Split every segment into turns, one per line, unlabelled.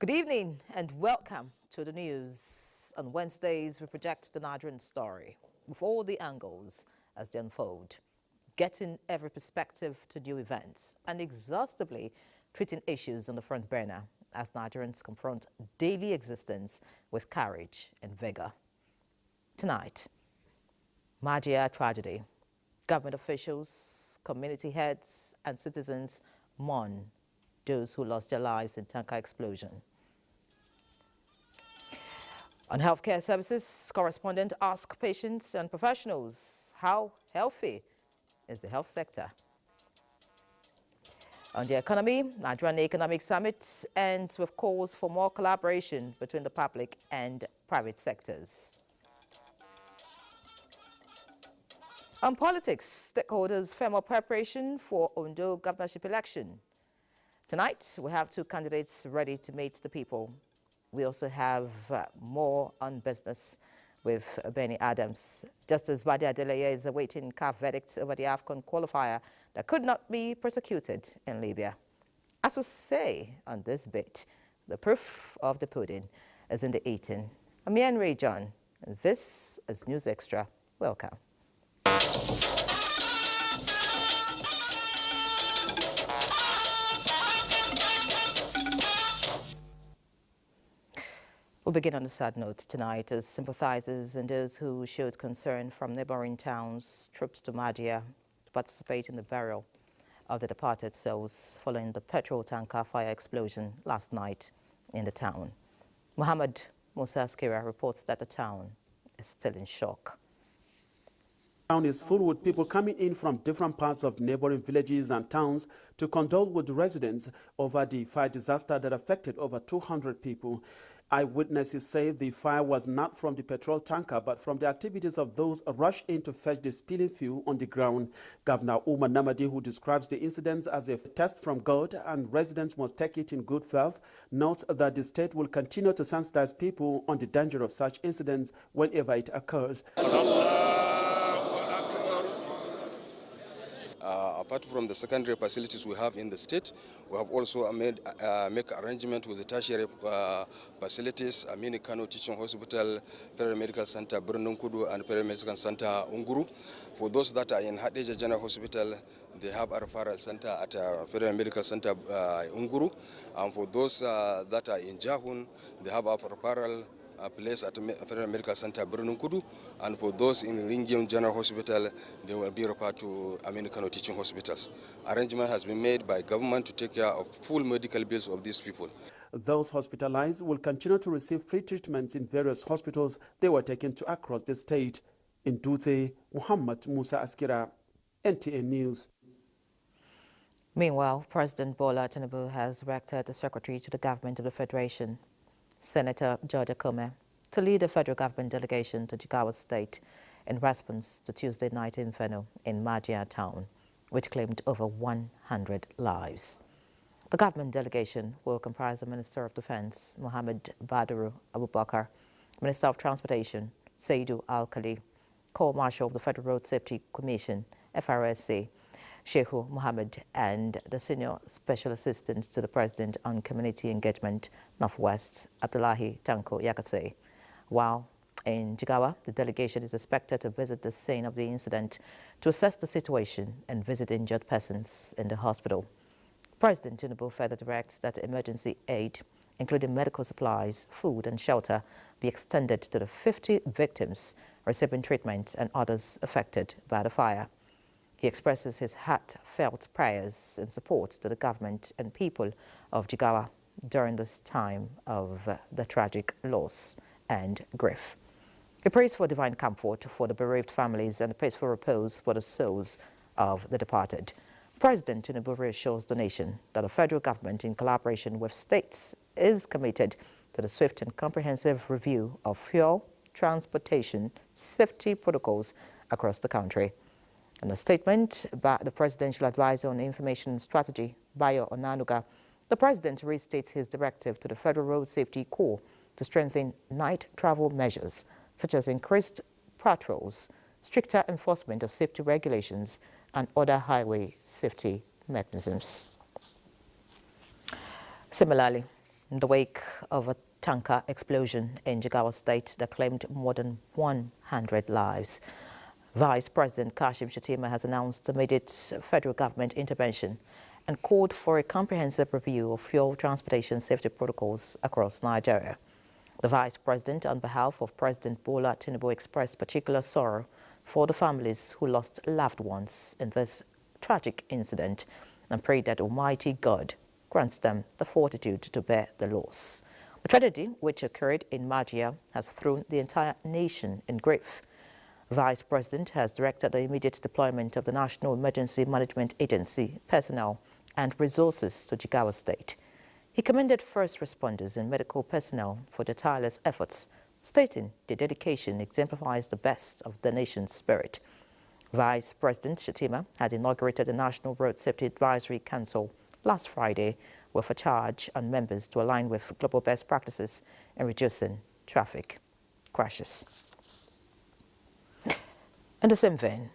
Good evening and welcome to the news. On Wednesdays, we project the Nigerian story with all the angles as they unfold, getting every perspective to new events and exhaustively treating issues on the front burner as Nigerians confront daily existence with courage and vigor. Tonight, Abuja tragedy. Government officials, community heads and citizens mourn those who lost their lives in tanker explosion. On healthcare services, correspondent asks patients and professionals how healthy is the health sector. On the economy, Nigerian Economic Summit ends with calls for more collaboration between the public and private sectors. On politics, stakeholders firm up preparation for Ondo governorship election. Tonight, we have two candidates ready to meet the people. We also have more on business with Benny Adams. Justice Badi Adeleye is awaiting CAF verdicts over the AFCON qualifier that could not be prosecuted in Libya. As we say on this bit, the proof of the pudding is in the eating. I'm Ian Ray John, and this is News Extra. Welcome. We'll begin on a sad note tonight as sympathizers and those who showed concern from neighboring towns trooped to Abuja to participate in the burial of the departed souls following the petrol tanker fire explosion last night in the town. Muhammad Musa Askira reports that the town is still in shock.
The town is full with people coming in from different parts of neighboring villages and towns to condole with the residents over the fire disaster that affected over 200 people. Eyewitnesses say the fire was not from the petrol tanker, but from the activities of those rushed in to fetch the spilling fuel on the ground. Governor Umar Namadi, who describes the incidents as a test from God and residents must take it in good faith, notes that the state will continue to sensitize people on the danger of such incidents whenever it occurs.
Apart from the secondary facilities we have in the state, we have also make arrangement with the tertiary facilities, Amini Kano Teaching Hospital, Federal Medical Center, Brununkudu, and Federal Medical Center, Unguru. For those that are in Hadija General Hospital, they have a referral center at Federal Medical Center, Unguru. And for those that are in Jahun, they have a referral place at Federal Medical Center Brununkudu, and for those in Ringium General Hospital, they will be referred to American Teaching Hospitals. Arrangement has been made by government to take care of full medical bills of these people.
Those hospitalized will continue to receive free treatments in various hospitals they were taken to across the state. In Dutse, Muhammad Musa Askira, NTA News.
Meanwhile, President Bola Tinubu has directed the Secretary to the Government of the Federation, Senator George Akome, to lead a federal government delegation to Jigawa State in response to Tuesday night inferno in Abuja town, which claimed over 100 lives. The government delegation will comprise the Minister of Defense, Mohammed Badru Abubakar, Minister of Transportation, Saidu Al-Khali, Co-Marshal of the Federal Road Safety Commission, FRSC, Shehu Mohammed, and the Senior Special Assistant to the President on Community Engagement, Northwest, Abdullahi Tanko Yakase. While in Jigawa, the delegation is expected to visit the scene of the incident to assess the situation and visit injured persons in the hospital. President Tinubu further directs that emergency aid, including medical supplies, food and shelter, be extended to the 50 victims receiving treatment and others affected by the fire. He expresses his heartfelt prayers and support to the government and people of Jigawa during this time of the tragic loss and grief. He prays for divine comfort for the bereaved families and a peaceful repose for the souls of the departed. President Tinubu reassures the nation that the federal government, in collaboration with states, is committed to the swift and comprehensive review of fuel, transportation, safety protocols across the country. In a statement by the Presidential Advisor on Information Strategy, Bayo Onanuga, the President restates his directive to the Federal Road Safety Corps to strengthen night travel measures, such as increased patrols, stricter enforcement of safety regulations, and other highway safety mechanisms. Similarly, in the wake of a tanker explosion in Jigawa State that claimed more than 100 lives. Vice President Kashim Shettima has announced immediate federal government intervention and called for a comprehensive review of fuel transportation safety protocols across Nigeria. The Vice President, on behalf of President Bola Tinubu, expressed particular sorrow for the families who lost loved ones in this tragic incident and prayed that Almighty God grants them the fortitude to bear the loss. The tragedy, which occurred in Madia, has thrown the entire nation in grief. Vice President has directed the immediate deployment of the National Emergency Management Agency personnel and resources to Jigawa State. He commended first responders and medical personnel for their tireless efforts, stating their dedication exemplifies the best of the nation's spirit. Vice President Shettima had inaugurated the National Road Safety Advisory Council last Friday with a charge on members to align with global best practices in reducing traffic crashes. In the same vein,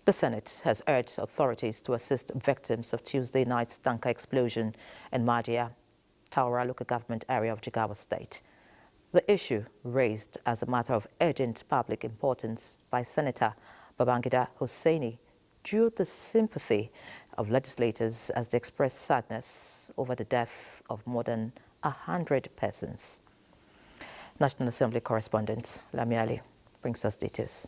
the Senate has urged authorities to assist victims of Tuesday night's tanker explosion in Madia, Taura local government area of Jigawa State. The issue raised as a matter of urgent public importance by Senator Babangida Hussaini drew the sympathy of legislators as they expressed sadness over the death of more than 100 persons. National Assembly correspondent Lami Ali brings us details.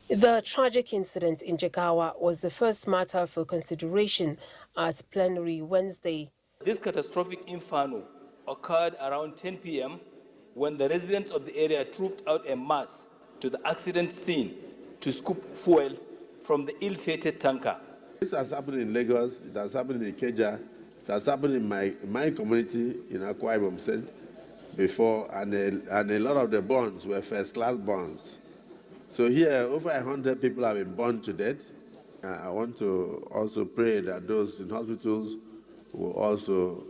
The tragic incident in Jigawa was the first matter for consideration at plenary Wednesday.
This catastrophic inferno occurred around 10 p.m. when the residents of the area trooped out en masse to the accident scene to scoop fuel from the ill-fated tanker.
This has happened in Lagos, it has happened in Ikeja, it has happened in my community in Akwa Ibom State before, and a lot of the burns were first-class burns. So here, over 100 people have been burned to death. I want to also pray that those in hospitals will also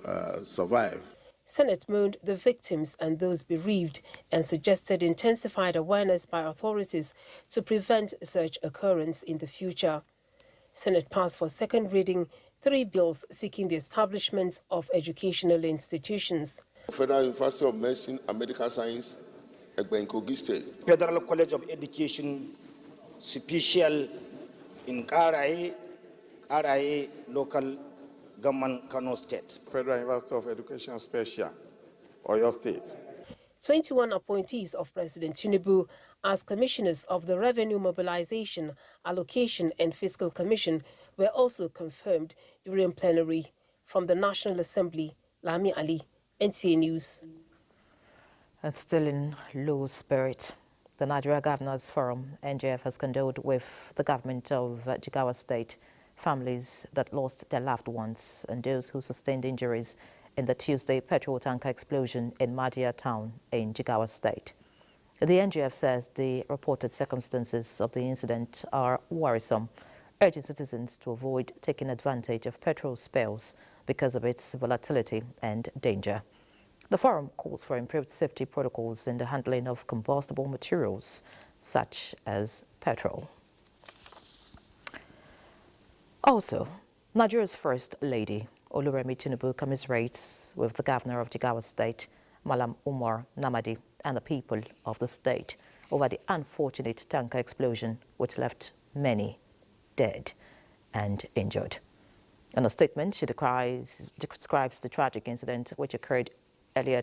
survive.
Senate mourned the victims and those bereaved and suggested intensified awareness by authorities to prevent such occurrence in the future. Senate passed for second reading 3 bills seeking the establishment of educational institutions.
Federal University of Medicine and Medical Science, Kogi State.
Federal College of Education, special in Karaye local government, Kano State.
Federal University of Education, special, Oyo State.
21 appointees of President Tinubu as commissioners of the Revenue Mobilization, Allocation and Fiscal Commission were also confirmed during plenary. From the National Assembly, Lami Ali, NTA News.
And still in low spirit, the Nigeria Governors Forum, NGF, has condoled with the government of Jigawa State, families that lost their loved ones and those who sustained injuries in the Tuesday petrol tanker explosion in Madia town in Jigawa State. The NGF says the reported circumstances of the incident are worrisome, urging citizens to avoid taking advantage of petrol spills because of its volatility and danger. The forum calls for improved safety protocols in the handling of combustible materials such as petrol. Also, Nigeria's First Lady, Oluremi Tinubu, commiserates with the Governor of Jigawa State, Malam Umar Namadi, and the people of the state over the unfortunate tanker explosion which left many dead and injured. In a statement, she describes the tragic incident which occurred earlier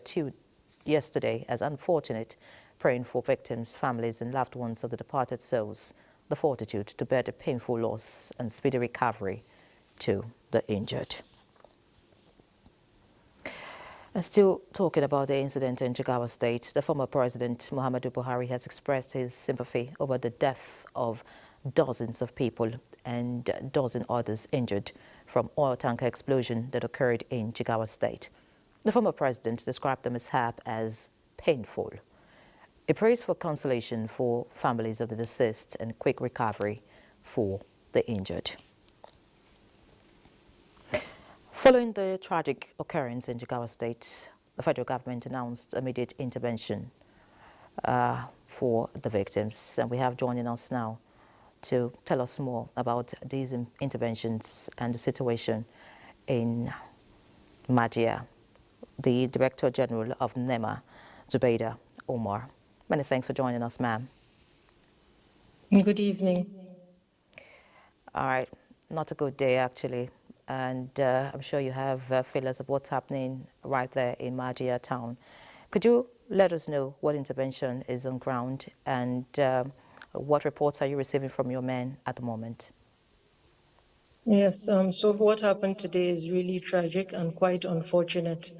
yesterday as unfortunate, praying for victims, families and loved ones of the departed souls the fortitude to bear the painful loss and speedy recovery to the injured. And still talking about the incident in Jigawa State, the former President Muhammadu Buhari has expressed his sympathy over the death of dozens of people and a dozen others injured from oil tanker explosion that occurred in Jigawa State. The former president described the mishap as painful. He prays for consolation for families of the deceased and quick recovery for the injured. Following the tragic occurrence in Jigawa State, the federal government announced immediate intervention for the victims. And we have joining us now to tell us more about these interventions and the situation in Madia, the Director General of NEMA, Zubeida Omar. Many thanks for joining us, ma'am.
Good evening.
All right, not a good day actually, and I'm sure you have feelers of what's happening right there in Majia town. Could you let us know what intervention is on ground and what reports are you receiving from your men at the moment?
Yes, so what happened today is really tragic and quite unfortunate.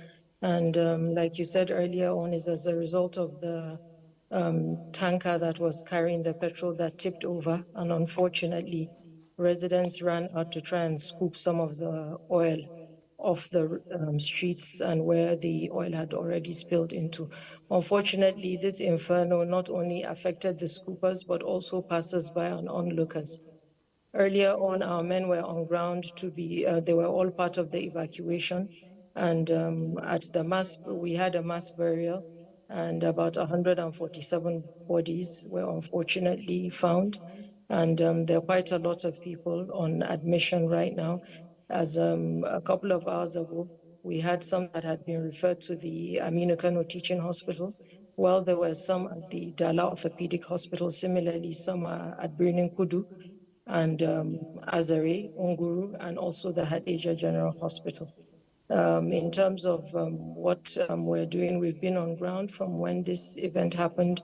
And like you said earlier on, is as a result of the tanker that was carrying the petrol that tipped over. And unfortunately, residents ran out to try and scoop some of the oil off the streets and where the oil had already spilled into. Unfortunately, this inferno not only affected the scoopers, but also passers-by and onlookers. Earlier on, our men were on ground to be, they were all part of the evacuation. And at the mass, we had a mass burial, and about 147 bodies were unfortunately found. And there are quite a lot of people on admission right now. As a couple of hours ago, we had some that had been referred to the Aminu Kano Teaching Hospital, while there were some at the Dala Orthopedic Hospital. Similarly, some are at Birnin Kudu and Azare, Unguru, and also the Hadejia General Hospital. In terms of what we're doing, we've been on ground from when this event happened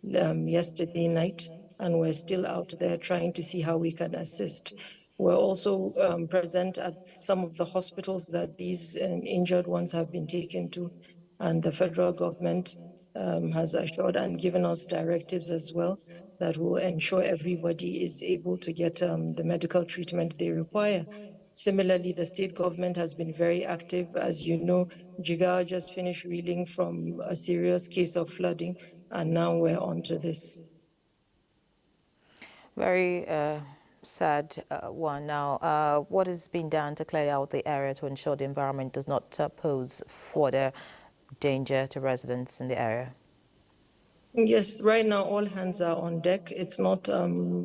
yesterday night, and we're still out there trying to see how we can assist. We're also present at some of the hospitals that these injured ones have been taken to, and the federal government has assured and given us directives as well that will ensure everybody is able to get the medical treatment they require. Similarly, the state government has been very active. As you know, Jigawa just finished reeling from a serious case of flooding, and now we're on to this.
Very sad one. Now, what is being done to clear out the area to ensure the environment does not pose further danger to residents in the area?
Yes, right now all hands are on deck. It's not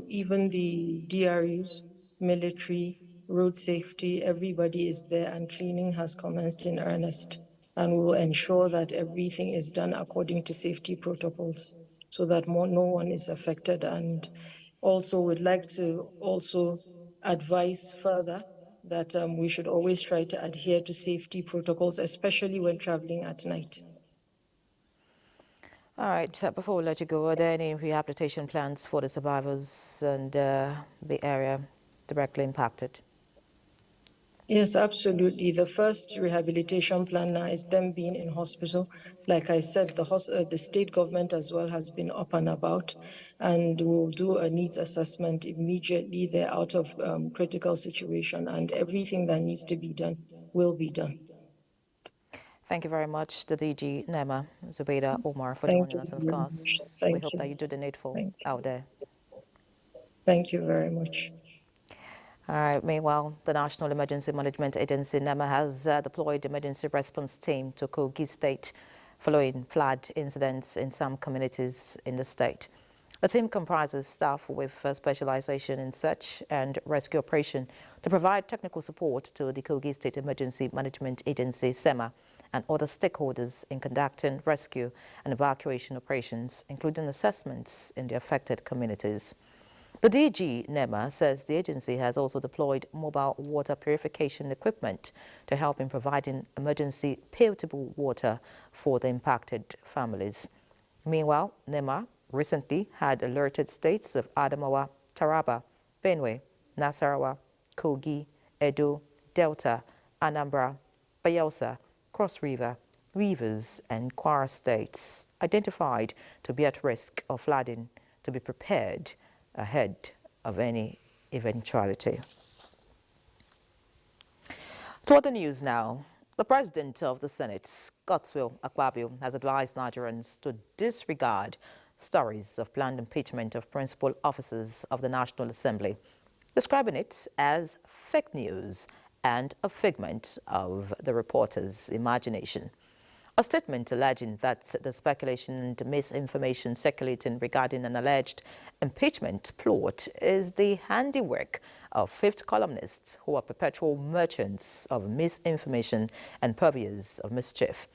even the DRUs, military, road safety, everybody is there, and cleaning has commenced in earnest. And we will ensure that everything is done according to safety protocols so that no one is affected. And also would like to also advise further that we should always try to adhere to safety protocols, especially when traveling at night.
All right, before we let you go, are there any rehabilitation plans for the survivors and the area directly impacted?
Yes, absolutely. The first rehabilitation plan now is them being in hospital. Like I said, the state government as well has been up and about, and will do a needs assessment immediately they're out of critical situation, and everything that needs to be done will be done.
Thank you very much, the DG NEMA, Zubeida Omar, for
Thank
joining
you
us. And of
very much.
course, we
Thank
hope
you.
that you do the needful
Thank you.
out there.
Thank you very much.
All right. Meanwhile, the National Emergency Management Agency, NEMA, has deployed emergency response team to Kogi State following flood incidents in some communities in the state. The team comprises staff with specialization in search and rescue operation to provide technical support to the Kogi State Emergency Management Agency, SEMA, and other stakeholders in conducting rescue and evacuation operations, including assessments in the affected communities. The DG NEMA says the agency has also deployed mobile water purification equipment to help in providing emergency potable water for the impacted families. Meanwhile, NEMA recently had alerted states of Adamawa, Taraba, Benue, Nasarawa, Kogi, Edo, Delta, Anambra, Bayelsa, Cross River, Rivers and Kwara states identified to be at risk of flooding to be prepared ahead of any eventuality. To other news now. The President of the Senate, Godswill Akpabio, has advised Nigerians to disregard stories of planned impeachment of principal officers of the National Assembly, describing it as fake news and a figment of the reporter's imagination. A statement alleging that the speculation and misinformation circulating regarding an alleged impeachment plot is the handiwork of fifth columnists who are perpetual merchants of misinformation and purveyors of mischief.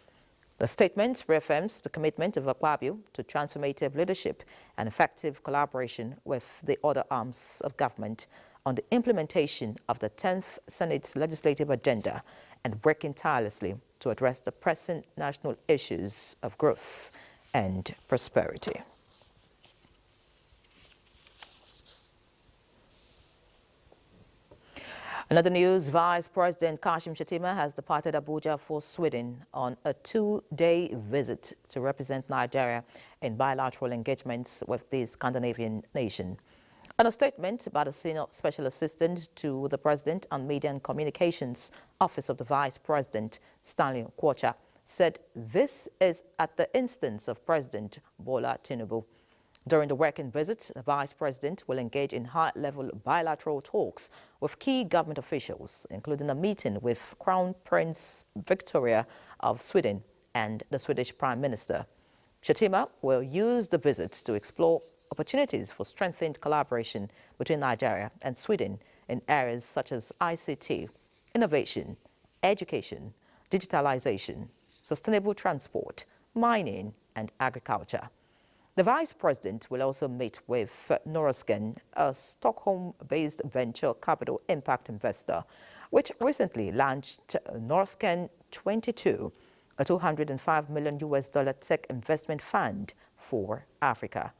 The statement reaffirms the commitment of Akpabio to transformative leadership and effective collaboration with the other arms of government on the implementation of the 10th Senate's legislative agenda and working tirelessly to address the pressing national issues of growth and prosperity. Another news, Vice President Kashim Shettima has departed Abuja for Sweden on a 2-day visit to represent Nigeria in bilateral engagements with the Scandinavian nation. In a statement by the Senior Special Assistant to the President on Media and Communications, Office of the Vice President, Stanley Kwacha, said this is at the instance of President Bola Tinubu. During the working visit, the Vice President will engage in high-level bilateral talks with key government officials, including a meeting with Crown Prince Victoria of Sweden and the Swedish Prime Minister. Shettima will use the visit to explore opportunities for strengthened collaboration between Nigeria and Sweden in areas such as ICT, innovation, education, digitalization, sustainable transport, mining, and agriculture. The Vice President will also meet with Norsken, a Stockholm-based venture capital impact investor, which recently launched Norsken 22, a $205 million tech investment fund for Africa.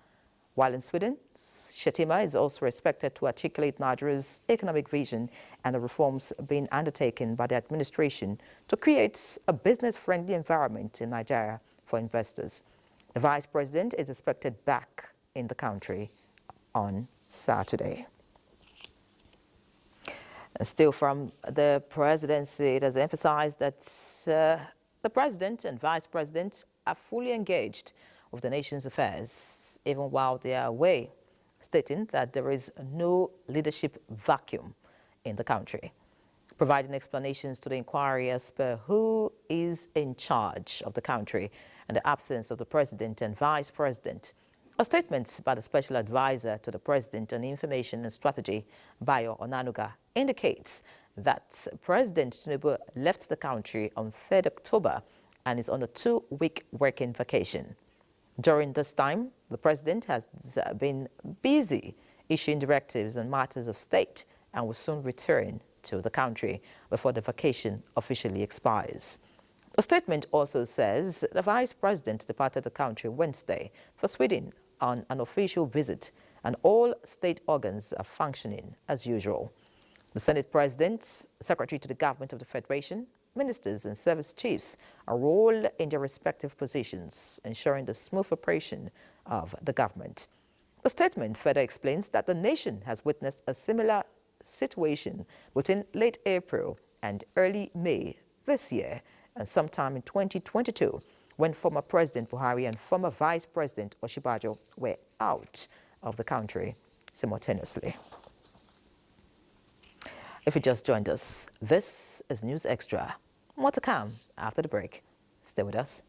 While in Sweden, Shettima is also expected to articulate Nigeria's economic vision and the reforms being undertaken by the administration to create a business-friendly environment in Nigeria for investors. The Vice President is expected back in the country on Saturday. And still from the presidency, it has emphasized that the President and Vice President are fully engaged with the nation's affairs, even while they are away, stating that there is no leadership vacuum in the country. Providing explanations to the inquiry as per who is in charge of the country and the absence of the President and Vice President. A statement by the Special Advisor to the President on Information and Strategy, Bayo Onanuga, indicates that President Tinubu left the country on 3rd October and is on a 2-week working vacation. During this time, the President has been busy issuing directives on matters of state and will soon return to the country before the vacation officially expires. The statement also says the Vice President departed the country Wednesday for Sweden on an official visit, and all state organs are functioning as usual. The Senate President, Secretary to the Government of the Federation, ministers and service chiefs are all in their respective positions, ensuring the smooth operation of the government. The statement further explains that the nation has witnessed a similar situation between late April and early May this year and sometime in 2022, when former President Buhari and former Vice President Oshibajo were out of the country simultaneously. If you just joined us, this is News Extra. More to come after the break. Stay with us.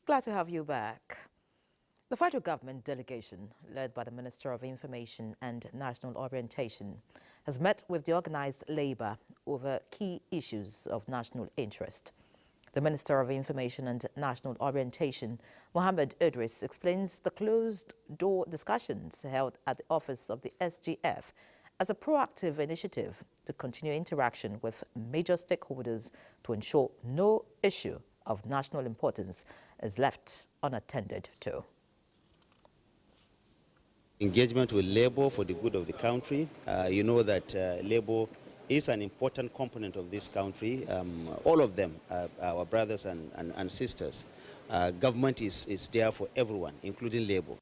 Glad to have you back. The federal government delegation, led by the Minister of Information and National Orientation, has met with the organized labor over key issues of national interest. The Minister of Information and National Orientation, Mohammed Idris, explains the closed-door discussions held at the office of the SGF as a proactive initiative to continue interaction with major stakeholders to ensure no issue of national importance is left unattended to.
Engagement with labor for the good of the country. You know that labor is an important component of this country. All of them are our brothers and sisters. Government is there for everyone, including labor.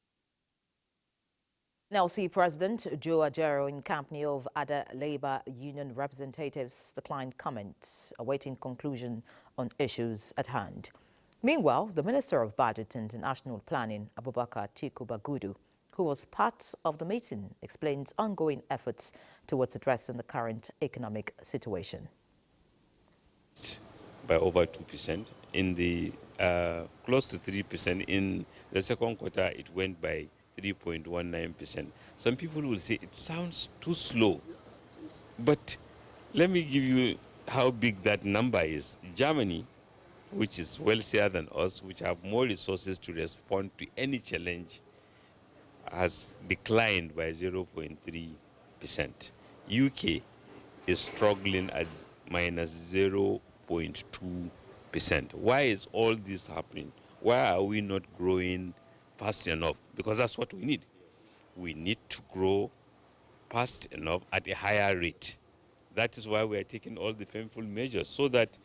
NLC President Joe Ajero, in company of other labor union representatives, declined comments, awaiting conclusion on issues at hand. Meanwhile, the Minister of Budget and National Planning, Abubakar Atiku Bagudu, who was part of the meeting, explains ongoing efforts towards addressing the current economic situation.
By over 2%. In the close to 3%. In the second quarter, it went by 3.19%. Some people will say it sounds too slow, but let me give you how big that number is. Germany, which is wealthier than us, which have more resources to respond to any challenge, has declined by 0.3%. UK is struggling at minus 0.2%. Why is all this happening? Why are we not growing fast enough? Because that's what we need. We need to grow fast enough at a higher rate. That is why we are taking all the painful measures, so that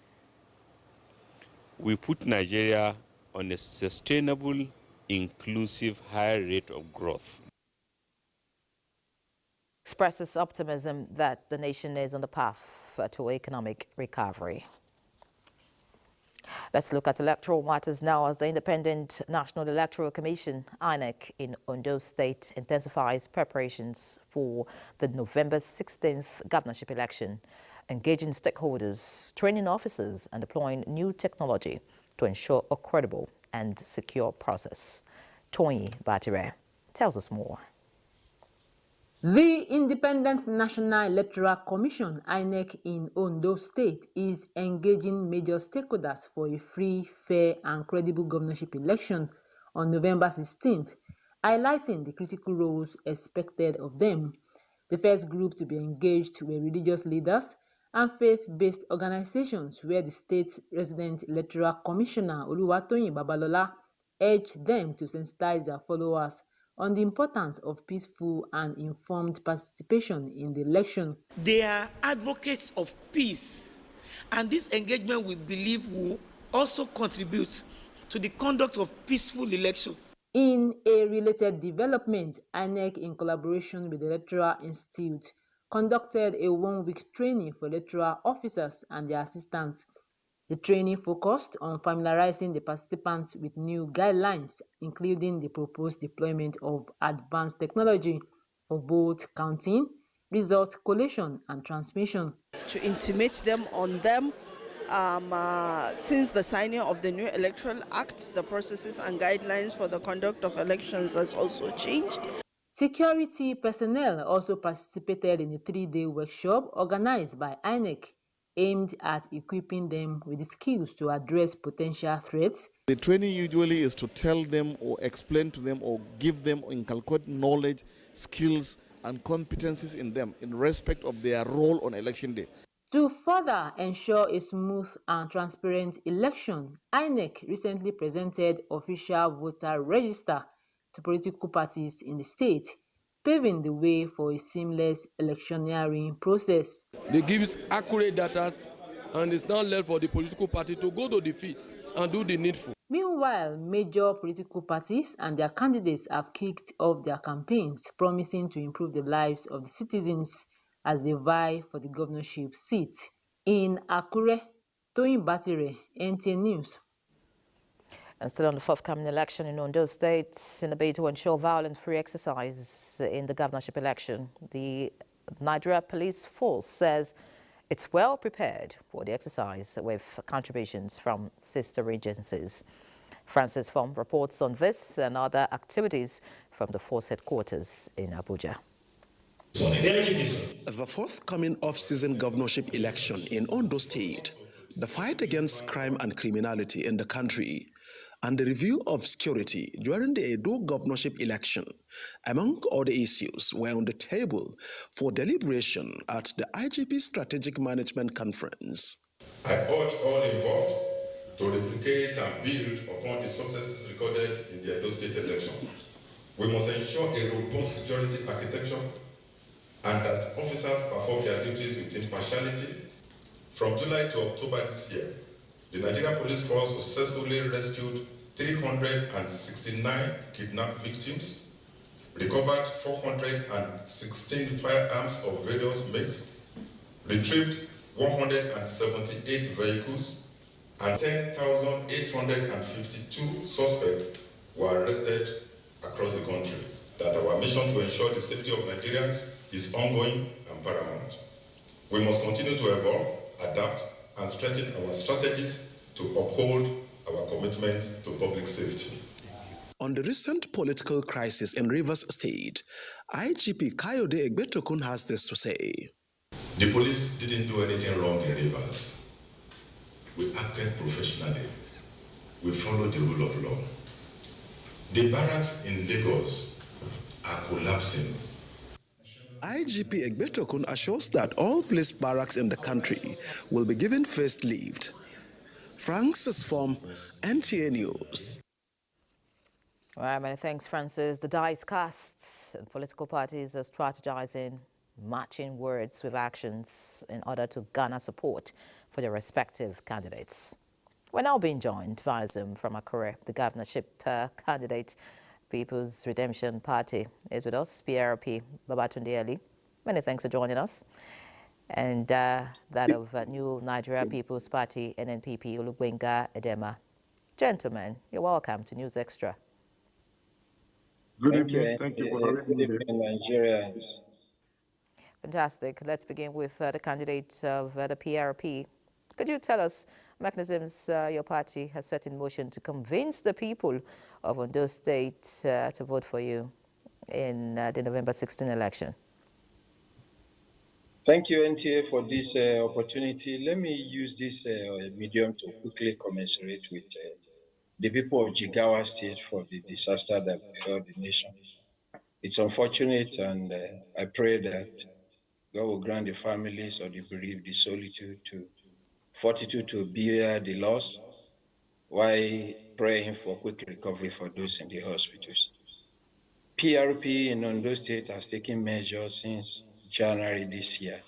we put Nigeria on a sustainable, inclusive, higher rate of growth.
Expresses optimism that the nation is on the path to economic recovery. Let's look at electoral matters now, as the Independent National Electoral Commission, INEC, in Ondo State intensifies preparations for the November 16th governorship election, engaging stakeholders, training officers, and deploying new technology to ensure a credible and secure process. Tony Batire tells us more.
The Independent National Electoral Commission, INEC, in Ondo State is engaging major stakeholders for a free, fair and credible governorship election on November 16th, highlighting the critical roles expected of them. The first group to be engaged were religious leaders and faith-based organizations, where the state's resident electoral commissioner, Oluwatoyin Babalola, urged them to sensitize their followers on the importance of peaceful and informed participation in the election.
They are advocates of peace, and this engagement, we believe, will also contribute to the conduct of peaceful election.
In a related development, INEC, in collaboration with the Electoral Institute, conducted a one-week training for electoral officers and their assistants. The training focused on familiarizing the participants with new guidelines, including the proposed deployment of advanced technology for vote counting, result collation and transmission.
To intimate them on them, since the signing of the new Electoral Act, the processes and guidelines for the conduct of elections has also changed.
Security personnel also participated in a 3-day workshop organized by INEC, aimed at equipping them with the skills to address potential threats.
The training usually is to tell them or explain to them or give them inculcate knowledge, skills and competencies in them in respect of their role on election day.
To further ensure a smooth and transparent election, INEC recently presented official voter register to political parties in the state, paving the way for a seamless electioneering process.
They give accurate data, and it's now left for the political party to go to the field and do the needful.
Meanwhile, major political parties and their candidates have kicked off their campaigns, promising to improve the lives of the citizens as they vie for the governorship seat. In Akure, Toyin Batire, NTA News.
And still on the forthcoming election in Ondo State, in a bid to ensure violent-free exercise in the governorship election, the Nigeria Police Force says it's well prepared for the exercise with contributions from sister agencies. Francis Fong reports on this and other activities from the force headquarters in Abuja.
The forthcoming off-season governorship election in Ondo State, the fight against crime and criminality in the country, and the review of security during the Edo governorship election, among other issues, were on the table for deliberation at the IGP Strategic Management Conference.
I urge all involved to replicate and build upon the successes recorded in the Edo State election. We must ensure a robust security architecture and that officers perform their duties with impartiality. From July to October this year, the Nigerian Police Force successfully rescued 369 kidnapped victims, recovered 416 firearms of various makes, retrieved 178 vehicles, and 10,852 suspects were arrested across the country. That our mission to ensure the safety of Nigerians is ongoing and paramount. We must continue to evolve, adapt, and strengthen our strategies to uphold our commitment to public safety.
On the recent political crisis in Rivers State, IGP Kayode Egbetokun has this to say.
The police didn't do anything wrong in Rivers. We acted professionally. We followed the rule of law. The barracks in Lagos are collapsing.
IGP Egbetokun assures that all police barracks in the country will be given facelift. Francis from NTA News.
All right, many thanks, Francis. The die is cast, and political parties are strategizing, matching words with actions in order to garner support for their respective candidates. We're now being joined via Zoom from Akure. The governorship candidate, People's Redemption Party, is with us, PRP Babatunde Ali. Many thanks for joining us. And that of New Nigeria People's Party, NNPP, Olubenga Edema. Gentlemen, you're welcome to News Extra.
Good evening. Thank you for having me here. Nigerians.
Fantastic. Let's begin with the candidate of the PRP. Could you tell us mechanisms your party has set in motion to convince the people of Ondo State to vote for you in the November 16 election?
Thank you, NTA, for this opportunity. Let me use this medium to quickly commensurate with the people of Jigawa State for the disaster that befell the nation. It's unfortunate, and I pray that God will grant the families of the bereaved the fortitude to bear the loss, while praying for quick recovery for those in the hospitals. PRP in Ondo State has taken measures since January this year,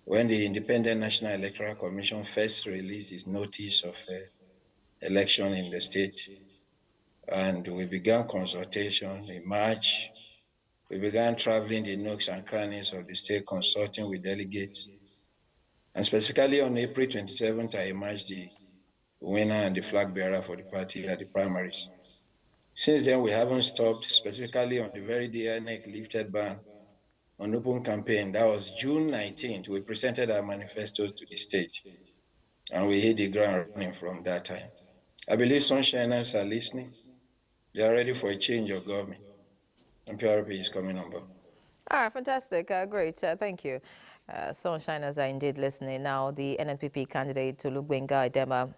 when the Independent National Electoral Commission first released its notice of election in the state. And we began consultation in March. We began traveling the nooks and crannies of the state, consulting with delegates. And specifically on April 27th, I emerged the winner and the flag bearer for the party at the primaries. Since then, we haven't stopped, specifically on the very day INEC lifted ban on open campaign. That was June 19th. We presented our manifestos to the state, and we hit the ground running from that time. I believe Sunshiners are listening. They are ready for a change of government, and PRP is coming on board.
All right, fantastic. Great. Thank you. Sunshiners are indeed listening. Now, the NNPP candidate, Olubenga Edema,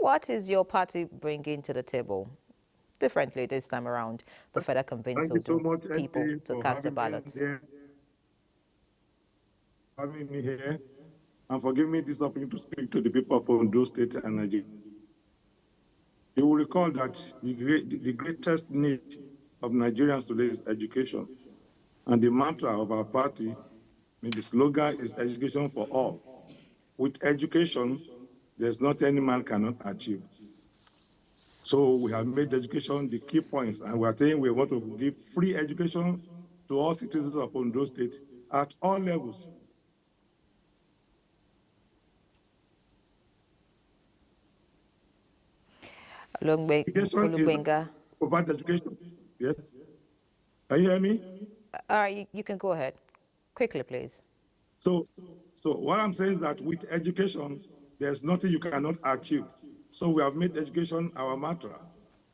what is your party bringing to the table differently this time around to further convince people to cast their ballots?
Having me here and for giving me this opportunity to speak to the people of Ondo State and Nigeria. You will recall that the greatest need of Nigerians today is education. And the mantra of our party, the slogan is education for all. With education, there's not any man cannot achieve. So we have made education the key points, and we are saying we want to give free education to all citizens of Ondo State at all levels.
Olubenga.
Provide education. Yes. Can you hear me?
You can go ahead. Quickly, please.
So what I'm saying is that with education, there's nothing you cannot achieve. So we have made education our mantra.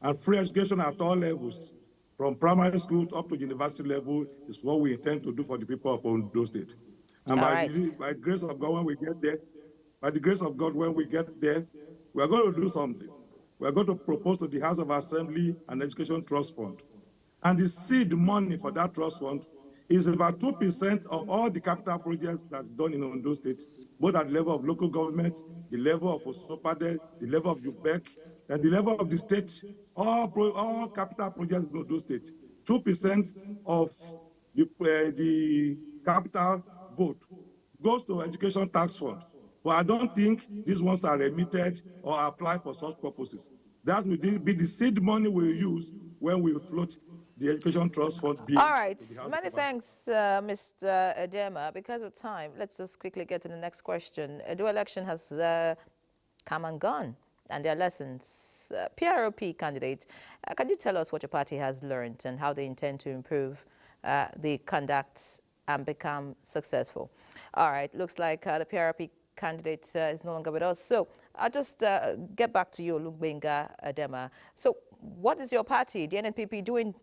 And free education at all levels, from primary school up to university level, is what we intend to do for the people of Ondo State. And by the grace of God, when we get there, we are going to do something. We are going to propose to the House of Assembly an education trust fund. And the seed money for that trust fund is about 2% of all the capital projects that's done in Ondo State, both at the level of local government, the level of Osopade, the level of UBEC, and the level of the state, all capital projects in Ondo State. 2% of the capital vote goes to education tax fund. But I don't think these ones are remitted or applied for such purposes. That will be the seed money we use when we float the education trust fund bill.
All right, many thanks, Mr. Edema. Because of time, let's just quickly get to the next question. The election has come and gone, and there are lessons. PRP candidate, can you tell us what your party has learned and how they intend to improve the conduct and become successful? All right, looks like the PRP candidate is no longer with us. So I'll just get back to you, Olubenga Edema. So what is your party, the NNPP, doing,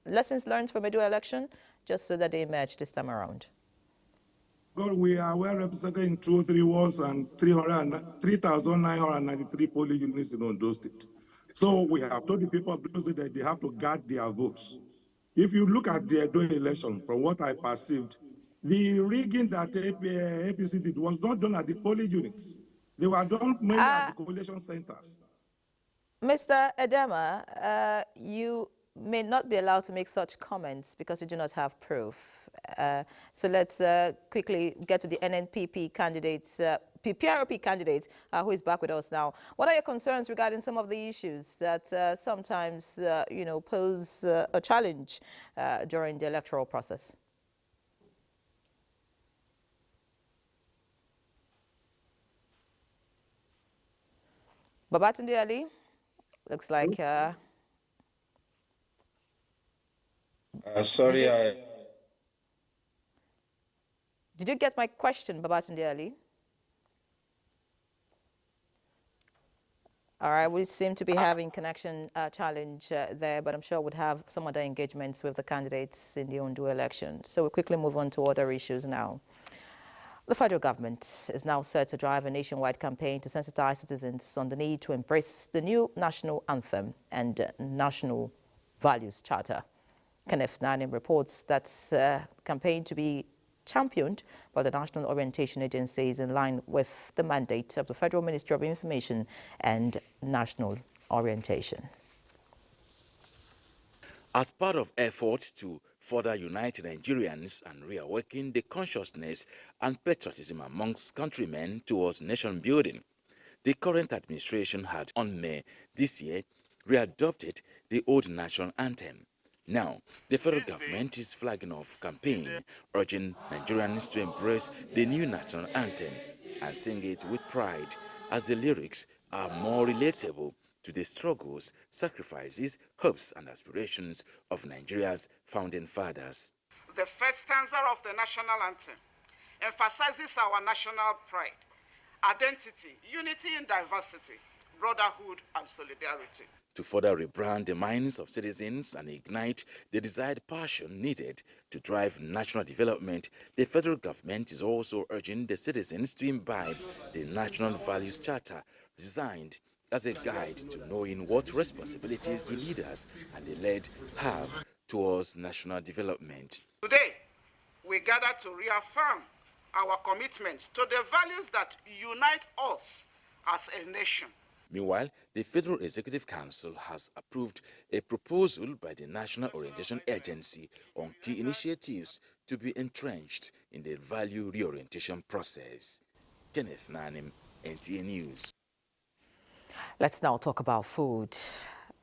lessons learned from Edo election, just so that they emerge this time around?
Well, we are well represented in 203 wards and 3,993 polling units in Ondo State. So we have told the people of those that they have to guard their votes. If you look at the Edo election, from what I perceived, the rigging that APC did was not done at the polling units. They were done mainly at the collation centers.
Mr. Edema, you may not be allowed to make such comments because you do not have proof. So let's quickly get to the NNPP candidates, PRP candidate, who is back with us now. What are your concerns regarding some of the issues that sometimes, pose a challenge during the electoral process? Babatunde Ali, looks like...
sorry,
Did you get my question, Babatunde Ali? All right, we seem to be having connection challenge there, but I'm sure we'd have some other engagements with the candidates in the Ondo election. So we'll quickly move on to other issues now. The federal government is now set to drive a nationwide campaign to sensitize citizens on the need to embrace the new national anthem and national values charter. Kenneth Nanim reports that campaign to be championed by the National Orientation Agency is in line with the mandate of the Federal Ministry of Information and National Orientation.
As part of efforts to further unite Nigerians and reawaken the consciousness and patriotism amongst countrymen towards nation building, the current administration had, on May this year, readopted the old national anthem. Now, the federal government is flagging off campaign urging Nigerians to embrace the new national anthem and sing it with pride, as the lyrics are more relatable to the struggles, sacrifices, hopes and aspirations of Nigeria's founding fathers.
The first stanza of the national anthem emphasizes our national pride, identity, unity in diversity, brotherhood and solidarity.
To further rebrand the minds of citizens and ignite the desired passion needed to drive national development, the federal government is also urging the citizens to imbibe the National Values Charter, designed as a guide to knowing what responsibilities do leaders and the led have towards national development.
Today, we gather to reaffirm our commitment to the values that unite us as a nation.
Meanwhile, the Federal Executive Council has approved a proposal by the National Orientation Agency on key initiatives to be entrenched in the value reorientation process. Kenneth Nanim, NTA News.
Let's now talk about food.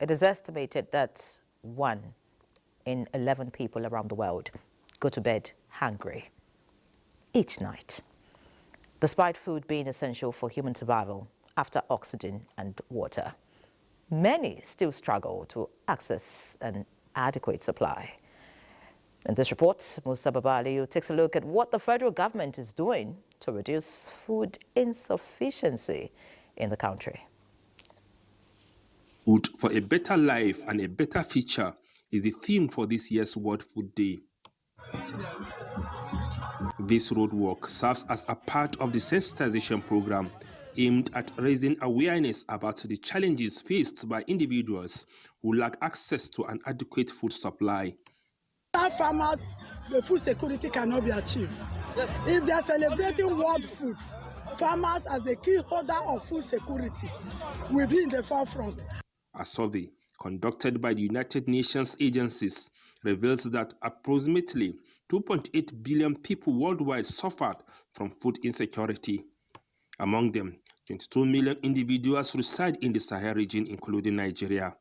It is estimated that 1 in 11 people around the world go to bed hungry each night. Despite food being essential for human survival after oxygen and water, many still struggle to access an adequate supply. In this report, Musa Babaliu takes a look at what the federal government is doing to reduce food insufficiency in the country.
Food for a better life and a better future is the theme for this year's World Food Day. This roadwork serves as a part of the sensitization program aimed at raising awareness about the challenges faced by individuals who lack access to an adequate food supply.
Without farmers, the food security cannot be achieved. If they are celebrating world food, farmers as the key holder of food security will be in the forefront.
A survey conducted by the United Nations agencies reveals that approximately 2.8 billion people worldwide suffered from food insecurity. Among them, 22 million individuals reside in the Sahel region, including Nigeria.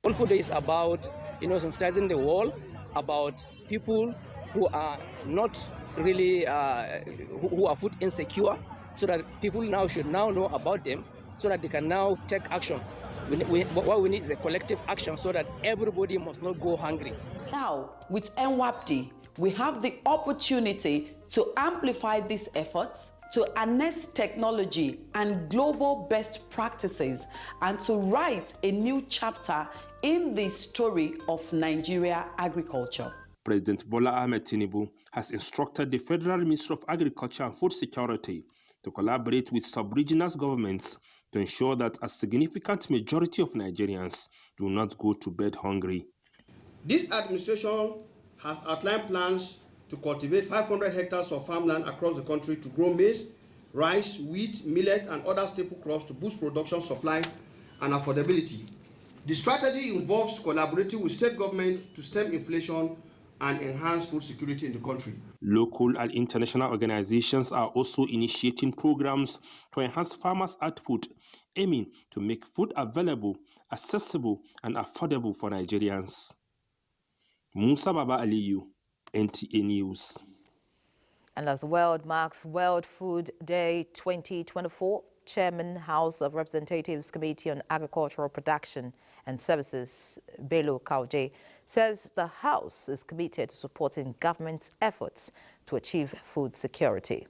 World Food Day is about, sensitizing the world about people who are not really, who are food insecure, so that people now should now know about them, so that they can now take action. What we need is a collective action so that everybody must not go hungry.
Now, with NWAP Day, we have the opportunity to amplify these efforts
to harness technology and global best practices and to write a new chapter in the story of Nigeria agriculture.
President Bola Ahmed Tinubu has instructed the Federal Ministry of Agriculture and Food Security to collaborate with sub-regional governments to ensure that a significant majority of Nigerians do not go to bed hungry.
This administration has outlined plans to cultivate 500 hectares of farmland across the country to grow maize, rice, wheat, millet, and other staple crops to boost production, supply, and affordability. The strategy involves collaborating with state government to stem inflation and enhance food security in the country.
Local and international organizations are also initiating programs to enhance farmers' output, aiming to make food available, accessible, and affordable for Nigerians. Musa Baba Aliyu, NTA News.
And as the world marks World Food Day 2024, Chairman, House of Representatives Committee on Agricultural Production and Services, Bello Kauje, says the House is committed to supporting government's efforts to achieve food security.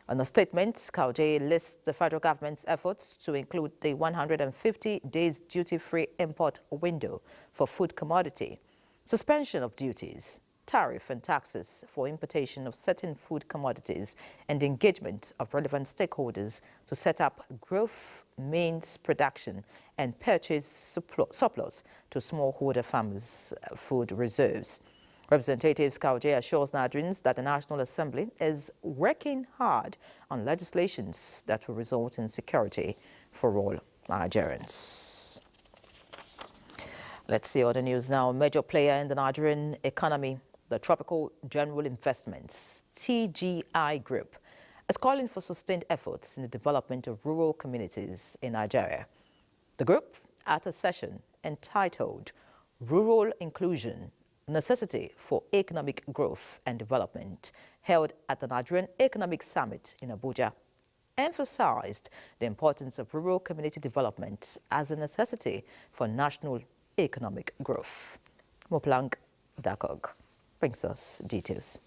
In a statement, Kauje lists the federal government's efforts to include the 150 days duty-free import window for food commodity, suspension of duties, tariff and taxes for importation of certain food commodities, and engagement of relevant stakeholders to set up growth means production and purchase surplus to smallholder farmers' food reserves. Representatives Kauje assures Nigerians that the National Assembly is working hard on legislations that will result in security for all Nigerians. Let's see other news now. A major player in the Nigerian economy, the Tropical General Investments, TGI Group, is calling for sustained efforts in the development of rural communities in Nigeria. The group, at a session entitled Rural Inclusion, Necessity for Economic Growth and Development, held at the Nigerian Economic Summit in Abuja, emphasized the importance of rural community development as a necessity for national economic growth. Moplang Dakog brings us details.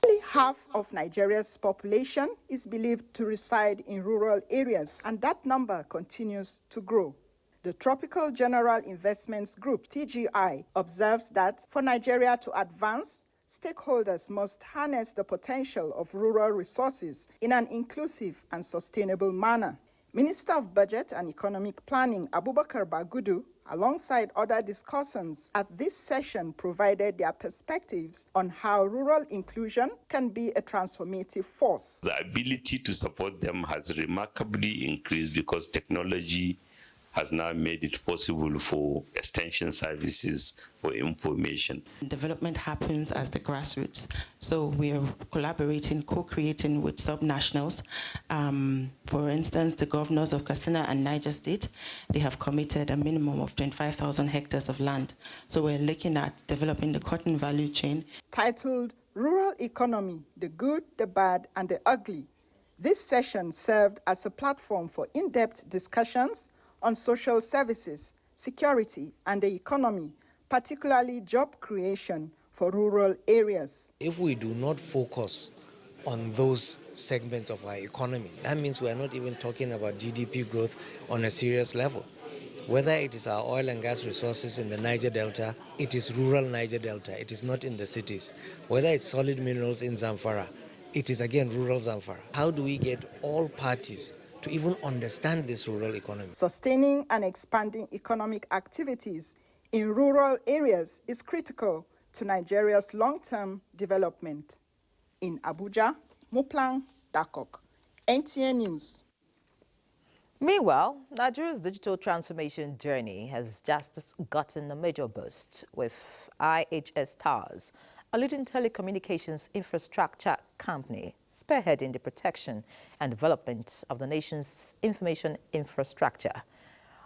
Nearly half of Nigeria's population is believed to reside in rural areas, and that number continues to grow. The Tropical General Investments Group, TGI, observes that for Nigeria to advance, stakeholders must harness the potential of rural resources in an inclusive and sustainable manner. Minister of Budget and Economic Planning, Abubakar Bagudu, alongside other discussants at this session, provided their perspectives on how rural inclusion can be a transformative force.
The ability to support them has remarkably increased because technology has now made it possible for extension services for information.
Development happens as the grassroots. So we are collaborating, co-creating with subnationals. For instance, the governors of Katsina and Niger State, they have committed a minimum of 25,000 hectares of land. So we're looking at developing the cotton value chain.
Titled Rural Economy, the Good, the Bad, and the Ugly, this session served as a platform for in-depth discussions on social services, security, and the economy, particularly job creation for rural areas.
If we do not focus on those segments of our economy, that means we are not even talking about GDP growth on a serious level. Whether it is our oil and gas resources in the Niger Delta, it is rural Niger Delta, it is not in the cities. Whether it's solid minerals in Zamfara, it is again rural Zamfara. How do we get all parties to even understand this rural economy?
Sustaining and expanding economic activities in rural areas is critical to Nigeria's long-term development. In Abuja, Moplang Dakok, NTA News.
Meanwhile, Nigeria's digital transformation journey has just gotten a major boost, with IHS Towers, a leading telecommunications infrastructure company, spearheading the protection and development of the nation's information infrastructure.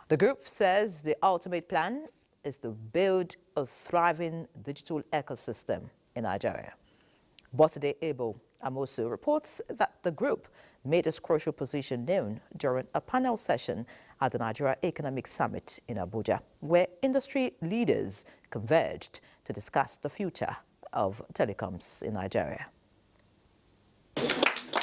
The group says the ultimate plan is to build a thriving digital ecosystem in Nigeria. Boside Ebo Amosu reports that the group made its crucial position known during a panel session at the Nigeria Economic Summit in Abuja, where industry leaders converged to discuss the future of telecoms in Nigeria.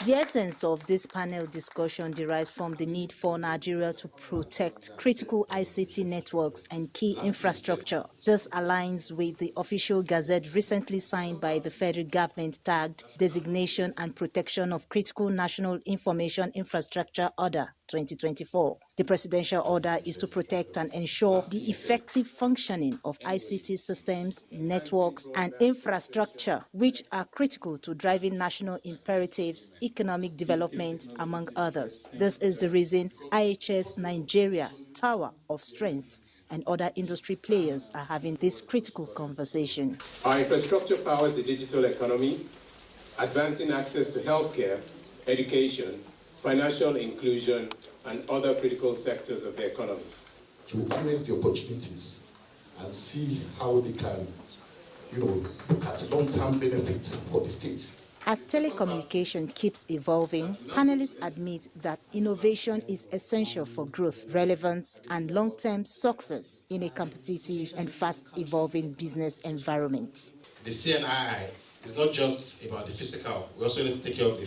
The essence of this panel discussion derives from the need for Nigeria to protect critical ICT networks and key infrastructure. This aligns with the official gazette recently signed by the federal government tagged Designation and Protection of Critical National Information Infrastructure Order 2024. The presidential order is to protect and ensure the effective functioning of ICT systems, networks, and infrastructure, which are critical to driving national imperatives, economic development, among others. This is the reason IHS Nigeria Tower of Strength and other industry players are having this critical conversation.
Our infrastructure powers the digital economy, advancing access to healthcare, education, financial inclusion, and other critical sectors of the economy.
To harness the opportunities and see how they can, look at long-term benefits for the state.
As telecommunication keeps evolving, panelists admit that innovation is essential for growth, relevance, and long-term success in a competitive and fast-evolving business environment.
The CNII is not just about the physical. We also need to take care of the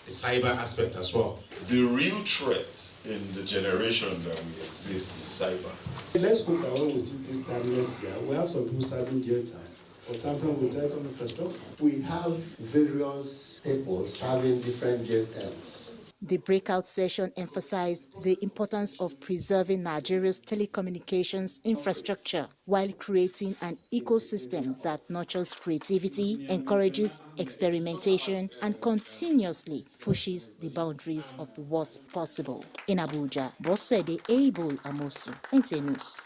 cyber aspect as well.
The real threat in the generation that we exist is cyber.
Let's hope that when we see this time next year, we have some people serving their time. For example, with telecom infrastructure.
We have various people serving different GTMs.
The breakout session emphasized the importance of preserving Nigeria's telecommunications infrastructure while creating an ecosystem that nurtures creativity, encourages experimentation, and continuously pushes the boundaries of what's possible. In Abuja, Bosede Abel Amosu, NTA News.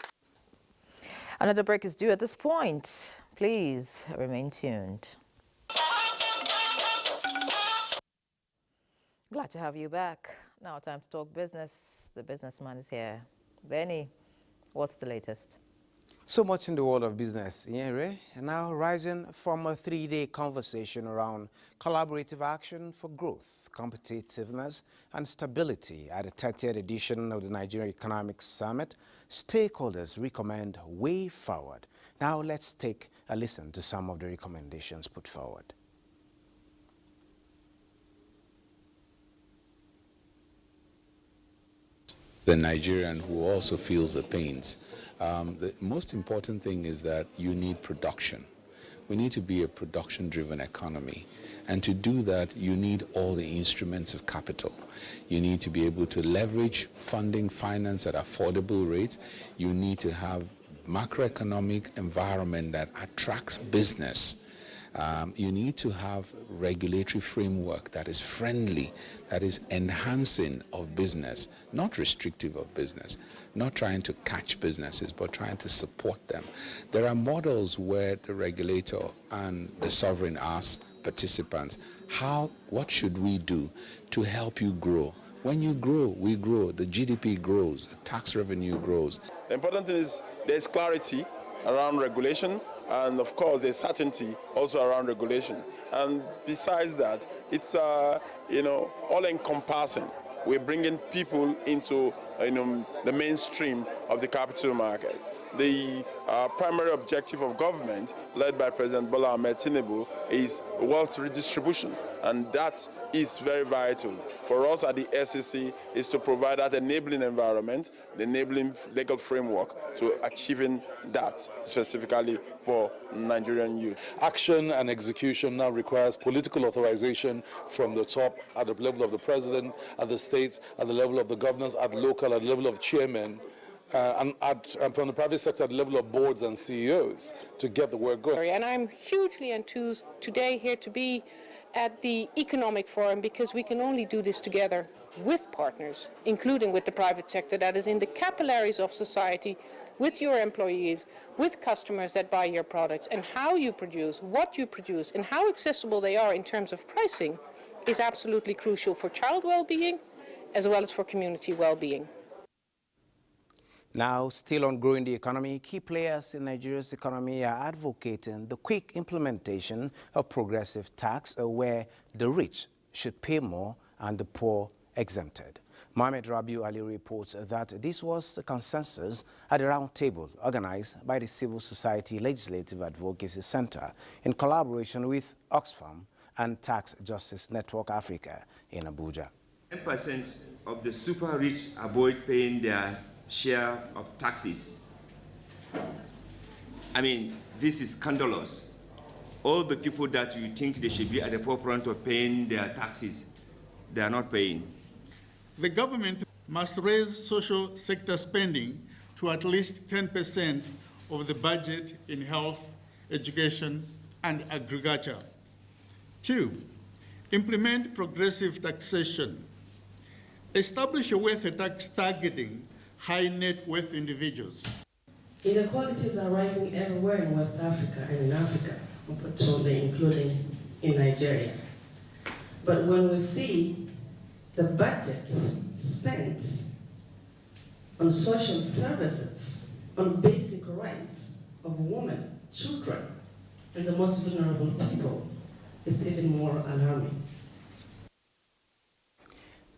Another break is due at this point. Please remain tuned. Glad to have you back. Now time to talk business. The businessman is here. Benny, what's the latest?
So much in the world of business, and now rising from a 3-day conversation around collaborative action for growth, competitiveness, and stability at the 30th edition of the Nigerian Economic Summit, stakeholders recommend way forward. Now let's take a listen to some of the recommendations put forward.
The Nigerian who also feels the pains. The most important thing is that you need production. We need to be a production-driven economy. And to do that, you need all the instruments of capital. You need to be able to leverage funding, finance at affordable rates. You need to have macroeconomic environment that attracts business. You need to have regulatory framework that is friendly, that is enhancing of business, not restrictive of business, not trying to catch businesses, but trying to support them. There are models where the regulator and the sovereign ask participants, what should we do to help you grow? When you grow, we grow, the GDP grows, the tax revenue grows.
The important thing is there's clarity around regulation, and of course there's certainty also around regulation. And besides that, it's all-encompassing. We're bringing people into the mainstream of the capital market. The primary objective of government, led by President Bola Ahmed Tinubu, is wealth redistribution, and that is very vital. For us at the SEC is to provide that enabling environment, the enabling legal framework to achieving that specifically for Nigerian youth.
Action and execution now requires political authorization from the top, at the level of the president, at the state, at the level of the governors, at local, at the level of chairmen, and from the private sector at the level of boards and CEOs to get the work going.
And I'm hugely enthused today here to be at the Economic Forum, because we can only do this together with partners, including with the private sector that is in the capillaries of society, with your employees, with customers that buy your products, and how you produce, what you produce, and how accessible they are in terms of pricing is absolutely crucial for child well-being as well as for community well-being.
Now, still on growing the economy, key players in Nigeria's economy are advocating the quick implementation of progressive tax where the rich should pay more and the poor exempted. Mohamed Rabiu Ali reports that this was the consensus at a round table organized by the Civil Society Legislative Advocacy Center in collaboration with Oxfam and Tax Justice Network Africa in Abuja.
10% of the super rich avoid paying their share of taxes. I mean, this is scandalous. All the people that you think they should be at the forefront of paying their taxes, they are not paying.
The government must raise social sector spending to at least 10% of the budget in health, education, and agriculture. 2, implement progressive taxation. Establish a wealth tax targeting high net worth individuals.
Inequalities are rising everywhere in West Africa and in Africa, unfortunately, including in Nigeria. But when we see the budgets spent on social services, on basic rights of women, children, and the most vulnerable people, it's even more alarming.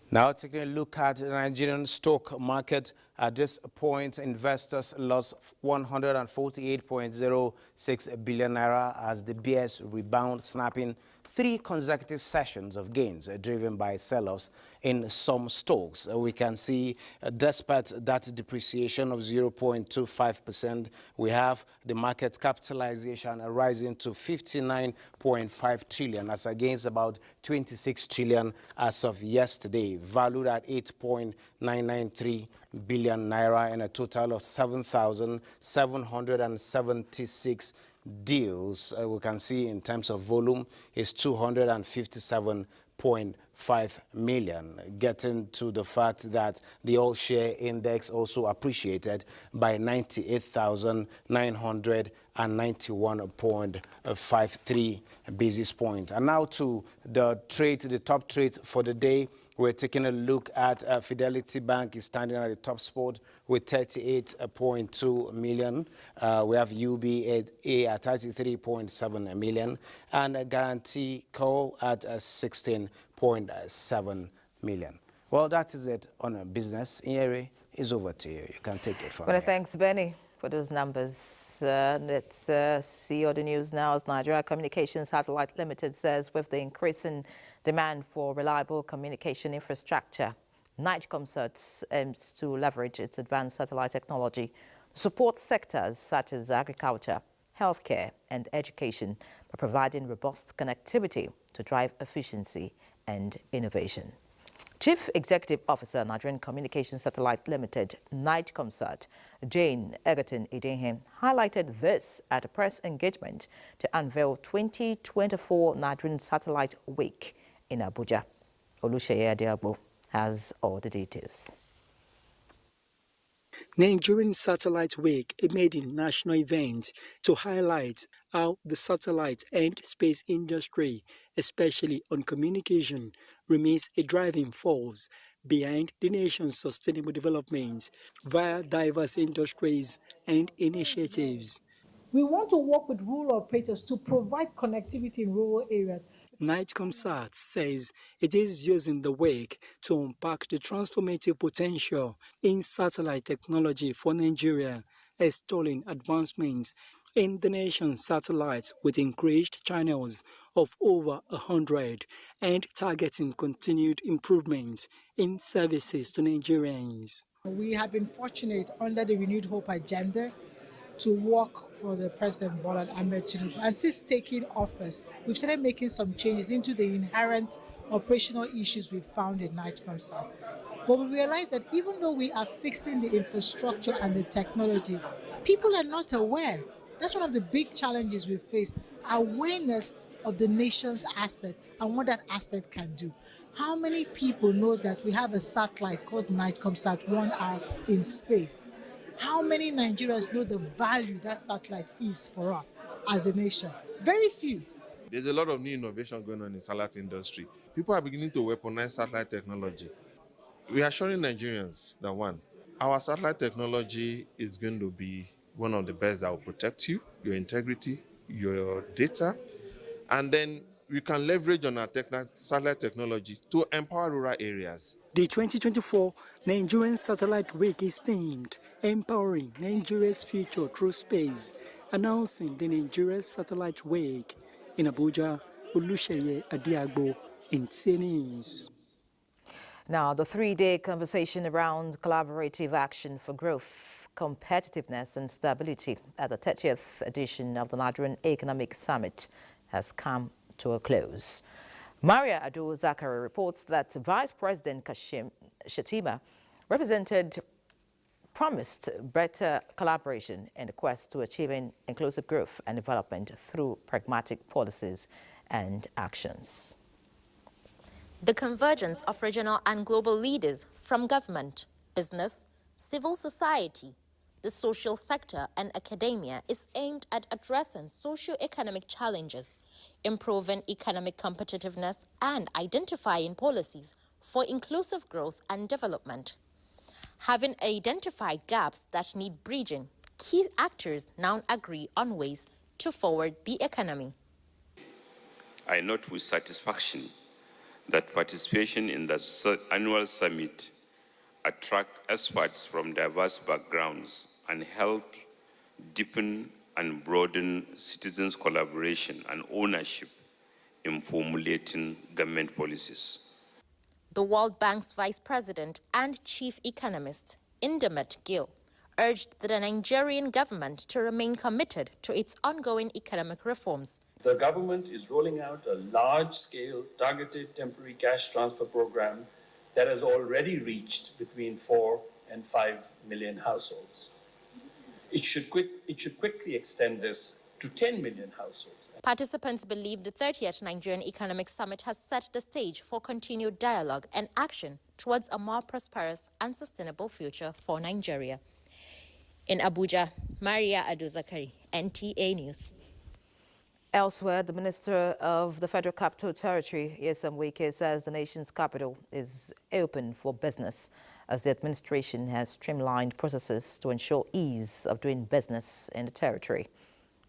Now taking a look at the Nigerian stock market. At this point, investors lost 148.06 billion naira as the BS rebound, snapping 3 consecutive sessions of gains driven by sell-offs in some stocks. We can see despite that depreciation of 0.25%, we have the market capitalization rising to 59.5 trillion as against about 26 trillion as of yesterday, valued at 8.993 billion naira and a total of 7,776 deals. We can see in terms of volume is 257.5 million, getting to the fact that the all share index also appreciated by 98,991.53 basis points. And now to the trade, the top trade for the day. We're taking a look at Fidelity Bank is standing at the top spot with 38.2 million. We have UBA at 33.7 million and Guarantee Co at 16.7 million. Well, that is it on business. Inyere, is over to you. You can take it from here.
Thanks, Benny, for those numbers. Let's see other news now. As Nigeria Communications Satellite Limited says, with the increasing demand for reliable communication infrastructure, NIGCOMSAT aims to leverage its advanced satellite technology to support sectors such as agriculture, healthcare, and education by providing robust connectivity to drive efficiency and innovation. Chief Executive Officer, Nigerian Communications Satellite Limited, NIGCOMSAT, Jane Egerton Idenhe, highlighted this at a press engagement to unveil 2024 Nigerian Satellite Week in Abuja. Olusheye Adiagbo has all the details.
Nigerian Satellite Week, a maiden national event to highlight how the satellite and space industry, especially on communication, remains a driving force behind the nation's sustainable development via diverse industries and initiatives.
We want to work with rural operators to provide connectivity in rural areas.
NIGCOMSAT says it is using the week to unpack the transformative potential in satellite technology for Nigeria, extolling advancements in the nation's satellites with increased channels of over 100 and targeting continued improvements in services to Nigerians.
We have been fortunate under the Renewed Hope agenda to work for the President Bola Ahmed Tinubu. And since taking office, we've started making some changes into the inherent operational issues we found in NIGCOMSAT. But we realized that even though we are fixing the infrastructure and the technology, people are not aware. That's one of the big challenges we face, awareness of the nation's asset and what that asset can do. How many people know that we have a satellite called NIGCOMSAT 1R in space? How many Nigerians know the value that satellite is for us as a nation? Very few.
There's a lot of new innovation going on in the satellite industry. People are beginning to weaponize satellite technology. We are assuring Nigerians that one, our satellite technology is going to be one of the best that will protect you, your integrity, your data, and then we can leverage on our satellite technology to empower rural areas.
The 2024 Nigerian Satellite Week is themed Empowering Nigeria's Future Through Space, announcing the Nigerian Satellite Week. In Abuja, Olusheye Adiagbo, NTA News.
Now, the three-day conversation around collaborative action for growth, competitiveness and stability at the 30th edition of the Nigerian Economic Summit has come to a close. Maria Ado Zakari reports that Vice President Kashim Shettima promised better collaboration in the quest to achieving inclusive growth and development through pragmatic policies and actions.
The convergence of regional and global leaders from government, business, civil society, the social sector and academia is aimed at addressing socio-economic challenges, improving economic competitiveness and identifying policies for inclusive growth and development. Having identified gaps that need bridging, key actors now agree on ways to forward the economy.
I note with satisfaction that participation in the annual summit attract experts from diverse backgrounds and help deepen and broaden citizens' collaboration and ownership in formulating government policies.
The World Bank's Vice President and Chief Economist, Indermit Gill, urged the Nigerian government to remain committed to its ongoing economic reforms.
The government is rolling out a large-scale targeted temporary cash transfer program that has already reached between 4 and 5 million households. It should quickly extend this to 10 million households.
Participants believe the 30th Nigerian Economic Summit has set the stage for continued dialogue and action towards a more prosperous and sustainable future for Nigeria. In Abuja, Maria Ado Zakari, NTA News.
Elsewhere, the Minister of the Federal Capital Territory, Nyesom Wike, says the nation's capital is open for business as the administration has streamlined processes to ensure ease of doing business in the territory.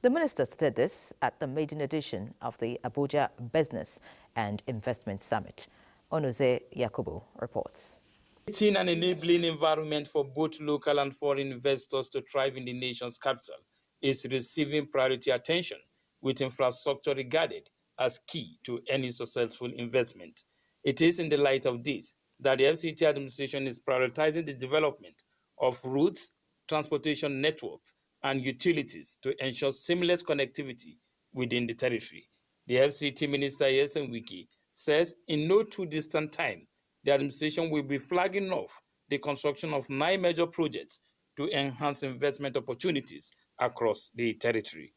The minister stated this at the maiden edition of the Abuja Business and Investment Summit. Onoze Yakubu reports.
Creating an enabling environment for both local and foreign investors to thrive in the nation's capital is receiving priority attention, with infrastructure regarded as key to any successful investment. It is in the light of this that the FCT administration is prioritizing the development of routes, transportation networks, and utilities to ensure seamless connectivity within the territory. The FCT Minister Nyesom Wike says in no too distant time, the administration will be flagging off the construction of 9 major projects to enhance investment opportunities across the territory.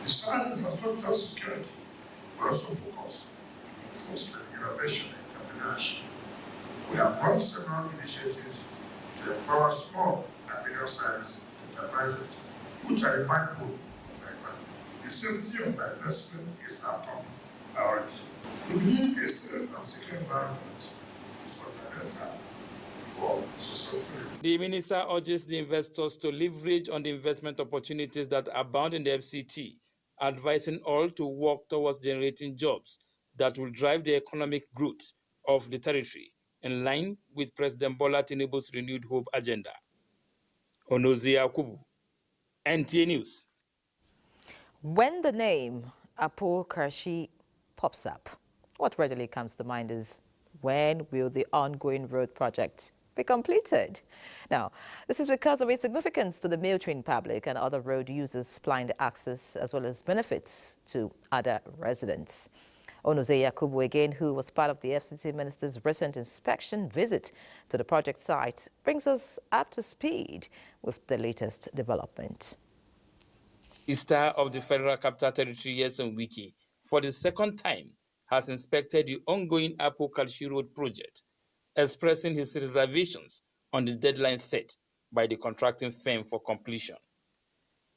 Besides infrastructure security, we also focus on fostering innovation and entrepreneurship. We have launched several initiatives to empower small and medium-sized enterprises, which are the backbone of our economy. The safety of our investment is our top priority. We believe a safe and secure environment is fundamental for successful.
The minister urges the investors to leverage on the investment opportunities that abound in the FCT, advising all to work towards generating jobs that will drive the economic growth of the territory, in line with President Bola Tinubu's renewed hope agenda. Onoze Yakubu, NTA News.
When the name Apo Karshi pops up, what readily comes to mind is, when will the ongoing road project be completed? Now, this is because of its significance to the military public and other road users supplying the access as well as benefits to other residents. Onoze Yakubu again, who was part of the FCT minister's recent inspection visit to the project site, brings us up to speed with the latest development.
The star of the Federal Capital Territory, Nyesom Wike, for the second time, has inspected the ongoing Apo Karshi Road project, expressing his reservations on the deadline set by the contracting firm for completion.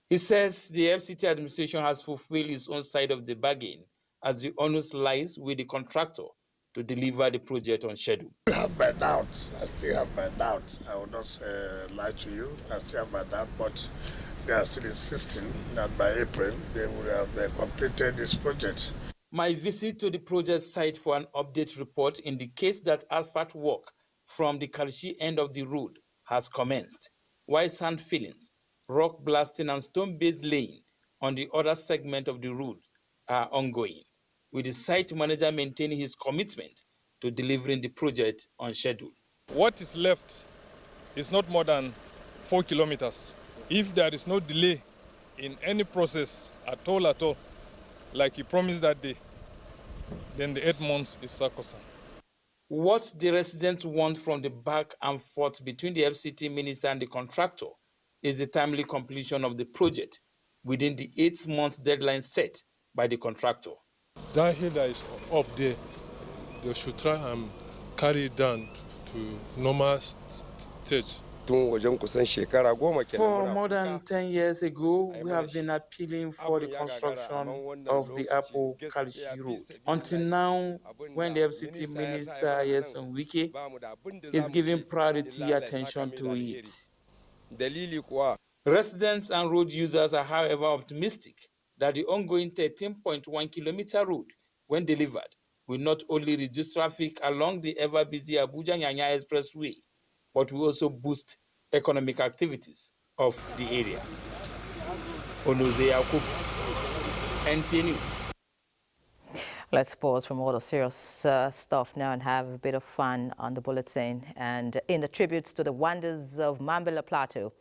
He says the FCT administration has fulfilled its own side of the bargain, as the onus lies with the contractor to deliver the project on schedule.
I have my doubts. I still have my doubts. I will not lie to you. I still have my doubts, but they are still insisting that by April they will have completed this project.
My visit to the project site for an update report indicates that asphalt work from the Karshi end of the road has commenced, while sand fillings, rock blasting and stone-based laying on the other segment of the road are ongoing. with the site manager maintaining his commitment to delivering the project on schedule.
What is left is not more than 4 kilometers. If there is no delay in any process at all, like he promised that day, then the 8 months is sacrosanct.
What the residents want from the back and forth between the FCT minister and the contractor is the timely completion of the project within the 8 months deadline set by the contractor.
That hill that is up there, they should try and carry it down to normal stage.
For more than 10 years ago, we have been appealing for the construction of the Apple Kalishi Road. Until now, when the FCT Minister Yeson Wike is giving priority attention to it. Residents and road users are, however, optimistic that the ongoing 13.1 kilometer road, when delivered, will not only reduce traffic along the ever-busy Abuja-Nyanya Expressway, but will also boost economic activities of the area. Onoze Yakubu, NTA News.
Let's pause from all the serious stuff now and have a bit of fun on the bulletin. And in the tributes to the wonders of Mambila Plateau,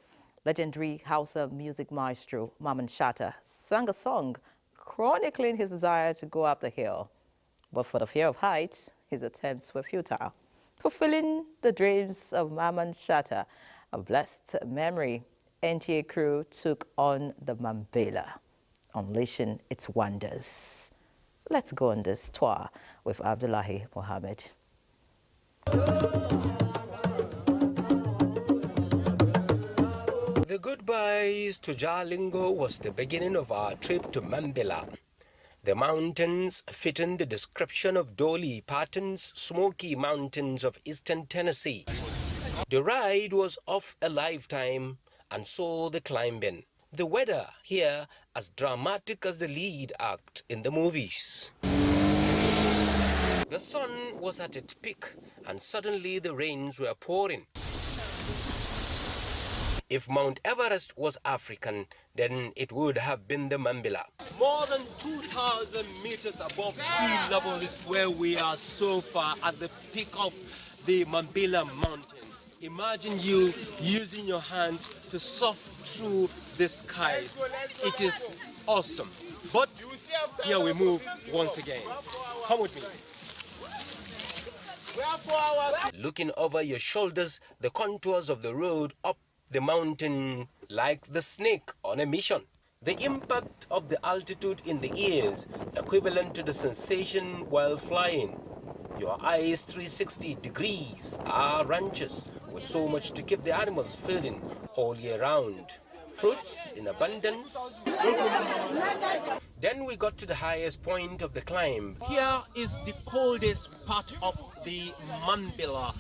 legendary Hausa music maestro Maman Shatta sang a song chronicling his desire to go up the hill. But for the fear of heights, his attempts were futile. Fulfilling the dreams of Maman Shatta, a blessed memory, NTA crew took on the Mambila, unleashing its wonders. Let's go on this tour with Abdullahi Mohammed.
The goodbyes to Jalingo was the beginning of our trip to Mambila. The mountains fitting the description of Dolly Parton's Smoky Mountains of eastern Tennessee. The ride was of a lifetime, and so the climbing. The weather here as dramatic as the lead act in the movies. The sun was at its peak, and suddenly the rains were pouring. If Mount Everest was African, then it would have been the Mambila. More than 2,000 meters above sea level is where we are so far at the peak of the Mambila mountain. Imagine you using your hands to surf through the skies. It is awesome. But here we move once again. Come with me. Looking over your shoulders, the contours of the road up the mountain like the snake on a mission. The impact of the altitude in the ears, equivalent to the sensation while flying. Your eyes 360 degrees are ranches with so much to keep the animals feeding all year round. Fruits in abundance. Then we got to the highest point of the climb. Here is the coldest part of the Mambila.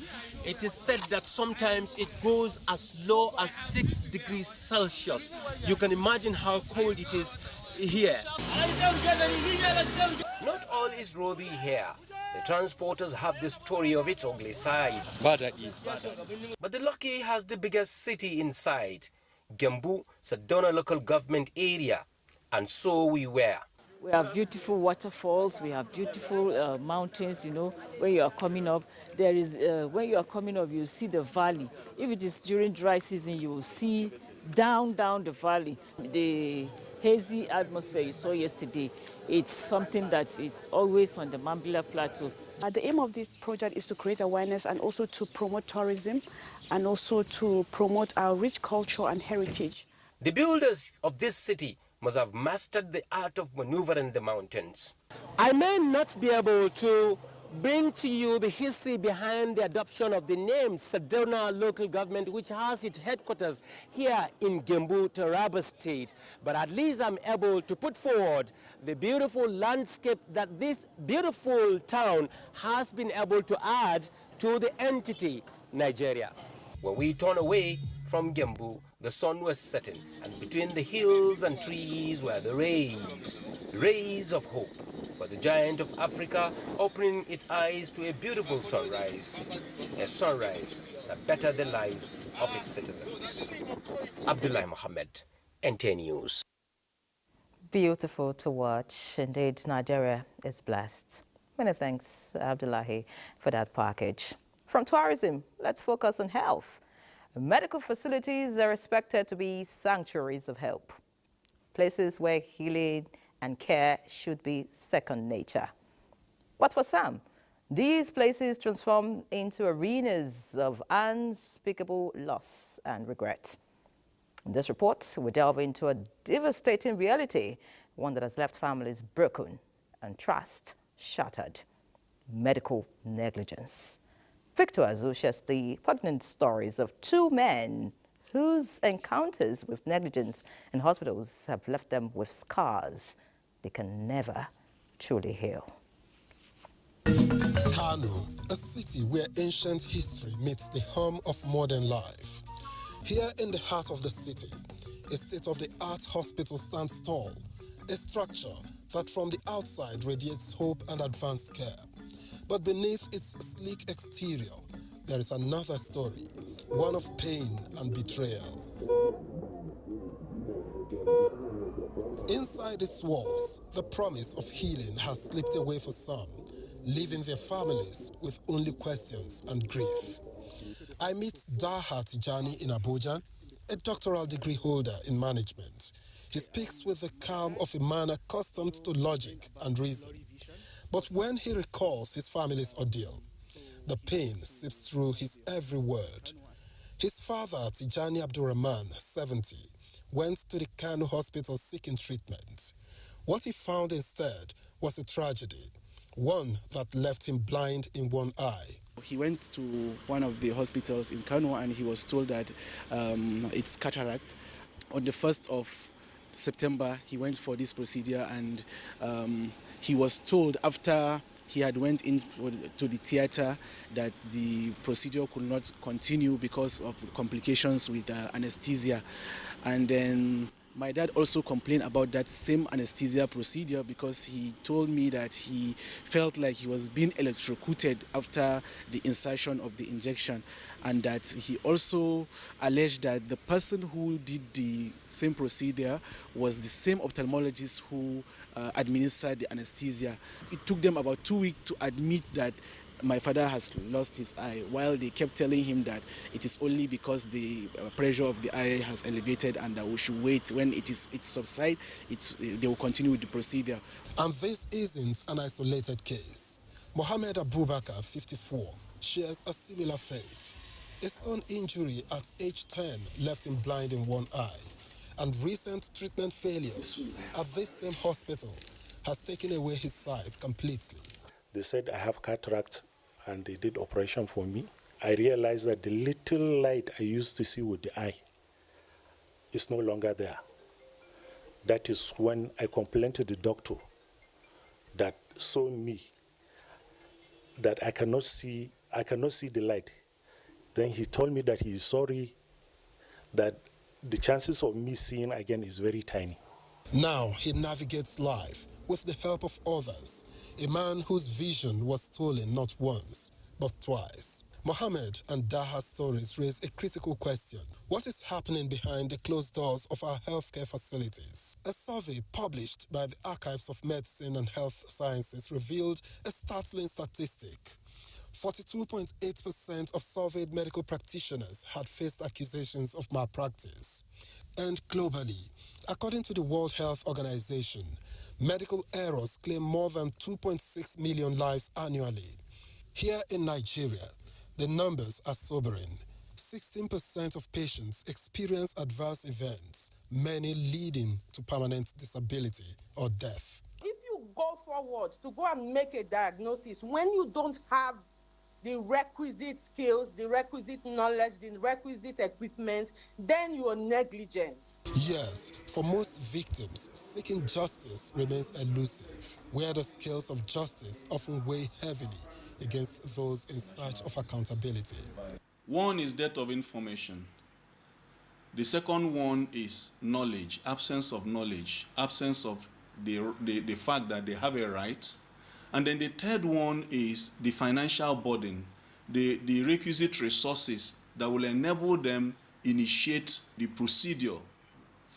It is said that sometimes it goes as low as 6 degrees Celsius. You can imagine how cold it is here. Not all is rosy here. The transporters have the story of its ugly side. But the Lucky has the biggest city inside, Gembu, Sadona local government area. And so we were.
We have beautiful waterfalls, we have beautiful mountains, you know, when you are coming up. There is, when you are coming up, you see the valley. If it is during dry season, you will see down the valley. The hazy atmosphere you saw yesterday, it's something that it's always on the Mambila Plateau.
The aim of this project is to create awareness and also to promote tourism and also to promote our rich culture and heritage.
The builders of this city must have mastered the art of maneuvering the mountains. I may not be able to bring to you the history behind the adoption of the name Sadona local government, which has its headquarters here in Gembu, Taraba State. But at least I'm able to put forward the beautiful landscape that this beautiful town has been able to add to the entity, Nigeria. When we turn away from Gembu, the sun was setting, and between the hills and trees were the rays of hope for the giant of Africa, opening its eyes to a beautiful sunrise, a sunrise that bettered the lives of its citizens. Abdullahi Mohammed, NTA News.
Beautiful to watch. Indeed, Nigeria is blessed. Many thanks, Abdullahi, for that package. From tourism, let's focus on health. Medical facilities are expected to be sanctuaries of help, places where healing and care should be second nature. But for some, these places transform into arenas of unspeakable loss and regret. In this report, we delve into a devastating reality, one that has left families broken and trust shattered: medical negligence. Victor Azu shares the poignant stories of two men whose encounters with negligence in hospitals have left them with scars they can never truly heal.
Kano, a city where ancient history meets the hum of modern life. Here in the heart of the city, a state-of-the-art hospital stands tall, a structure that from the outside radiates hope and advanced care. But beneath its sleek exterior, there is another story, one of pain and betrayal. Inside its walls, the promise of healing has slipped away for some, leaving their families with only questions and grief. I meet Daha Tijani in Abuja, a doctoral degree holder in management. He speaks with the calm of a man accustomed to logic and reason. But when he recalls his family's ordeal, the pain seeps through his every word. His father, Tijani Abdurrahman, 70, went to the Kano hospital seeking treatment. What he found instead was a tragedy, one that left him blind in one eye.
He went to one of the hospitals in Kano and he was told that it's cataract. On the 1st of September, he went for this procedure and he was told after he had went into the theater that the procedure could not continue because of complications with anesthesia. And then my dad also complained about that same anesthesia procedure because he told me that he felt like he was being electrocuted after the insertion of the injection, and that he also alleged that the person who did the same procedure was the same ophthalmologist who administered the anesthesia. It took them about 2 weeks to admit that my father has lost his eye, while they kept telling him that it is only because the pressure of the eye has elevated and that we should wait. When it subsides, they will continue with the procedure.
And this isn't an isolated case. Mohammed Abubakar, 54, shares a similar fate. A stone injury at age 10 left him blind in one eye, and recent treatment failures at this same hospital has taken away his sight completely.
They said I have cataract and they did operation for me. I realized that the little light I used to see with the eye is no longer there. That is when I complained to the doctor that saw me that I cannot see the light. Then he told me that he is sorry, that the chances of me seeing again is very tiny.
Now he navigates life with the help of others, a man whose vision was stolen not once, but twice. Mohammed and Daha's stories raise a critical question. What is happening behind the closed doors of our healthcare facilities? A survey published by the Archives of Medicine and Health Sciences revealed a startling statistic. 42.8% of surveyed medical practitioners had faced accusations of malpractice. And globally, according to the World Health Organization, medical errors claim more than 2.6 million lives annually. Here in Nigeria, the numbers are sobering. 16% of patients experience adverse events, many leading to permanent disability or death.
If you go forward to go and make a diagnosis when you don't have the requisite skills, the requisite knowledge, the requisite equipment, then you are negligent.
Yet, for most victims, seeking justice remains elusive, where the scales of justice often weigh heavily against those in search of accountability.
One is dearth of information. The second one is knowledge, absence of knowledge, absence of the fact that they have a right. And then the third one is the financial burden, the requisite resources that will enable them initiate the procedure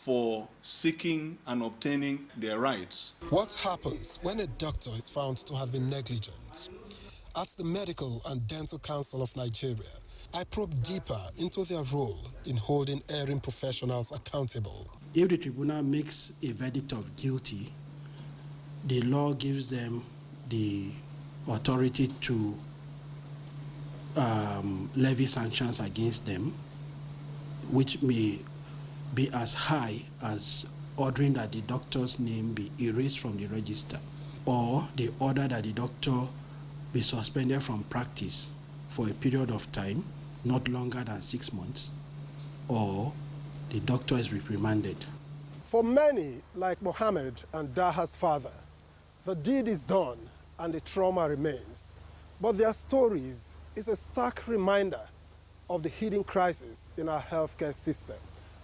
for seeking and obtaining their rights.
What happens when a doctor is found to have been negligent? At the Medical and Dental Council of Nigeria, I probe deeper into their role in holding erring professionals accountable.
If the tribunal makes a verdict of guilty, the law gives them the authority to levy sanctions against them, which may be as high as ordering that the doctor's name be erased from the register, or the order that the doctor be suspended from practice for a period of time, not longer than 6 months, or the doctor is reprimanded.
For many, like Mohammed and Daha's father, the deed is done and the trauma remains. But their stories is a stark reminder of the hidden crisis in our healthcare system,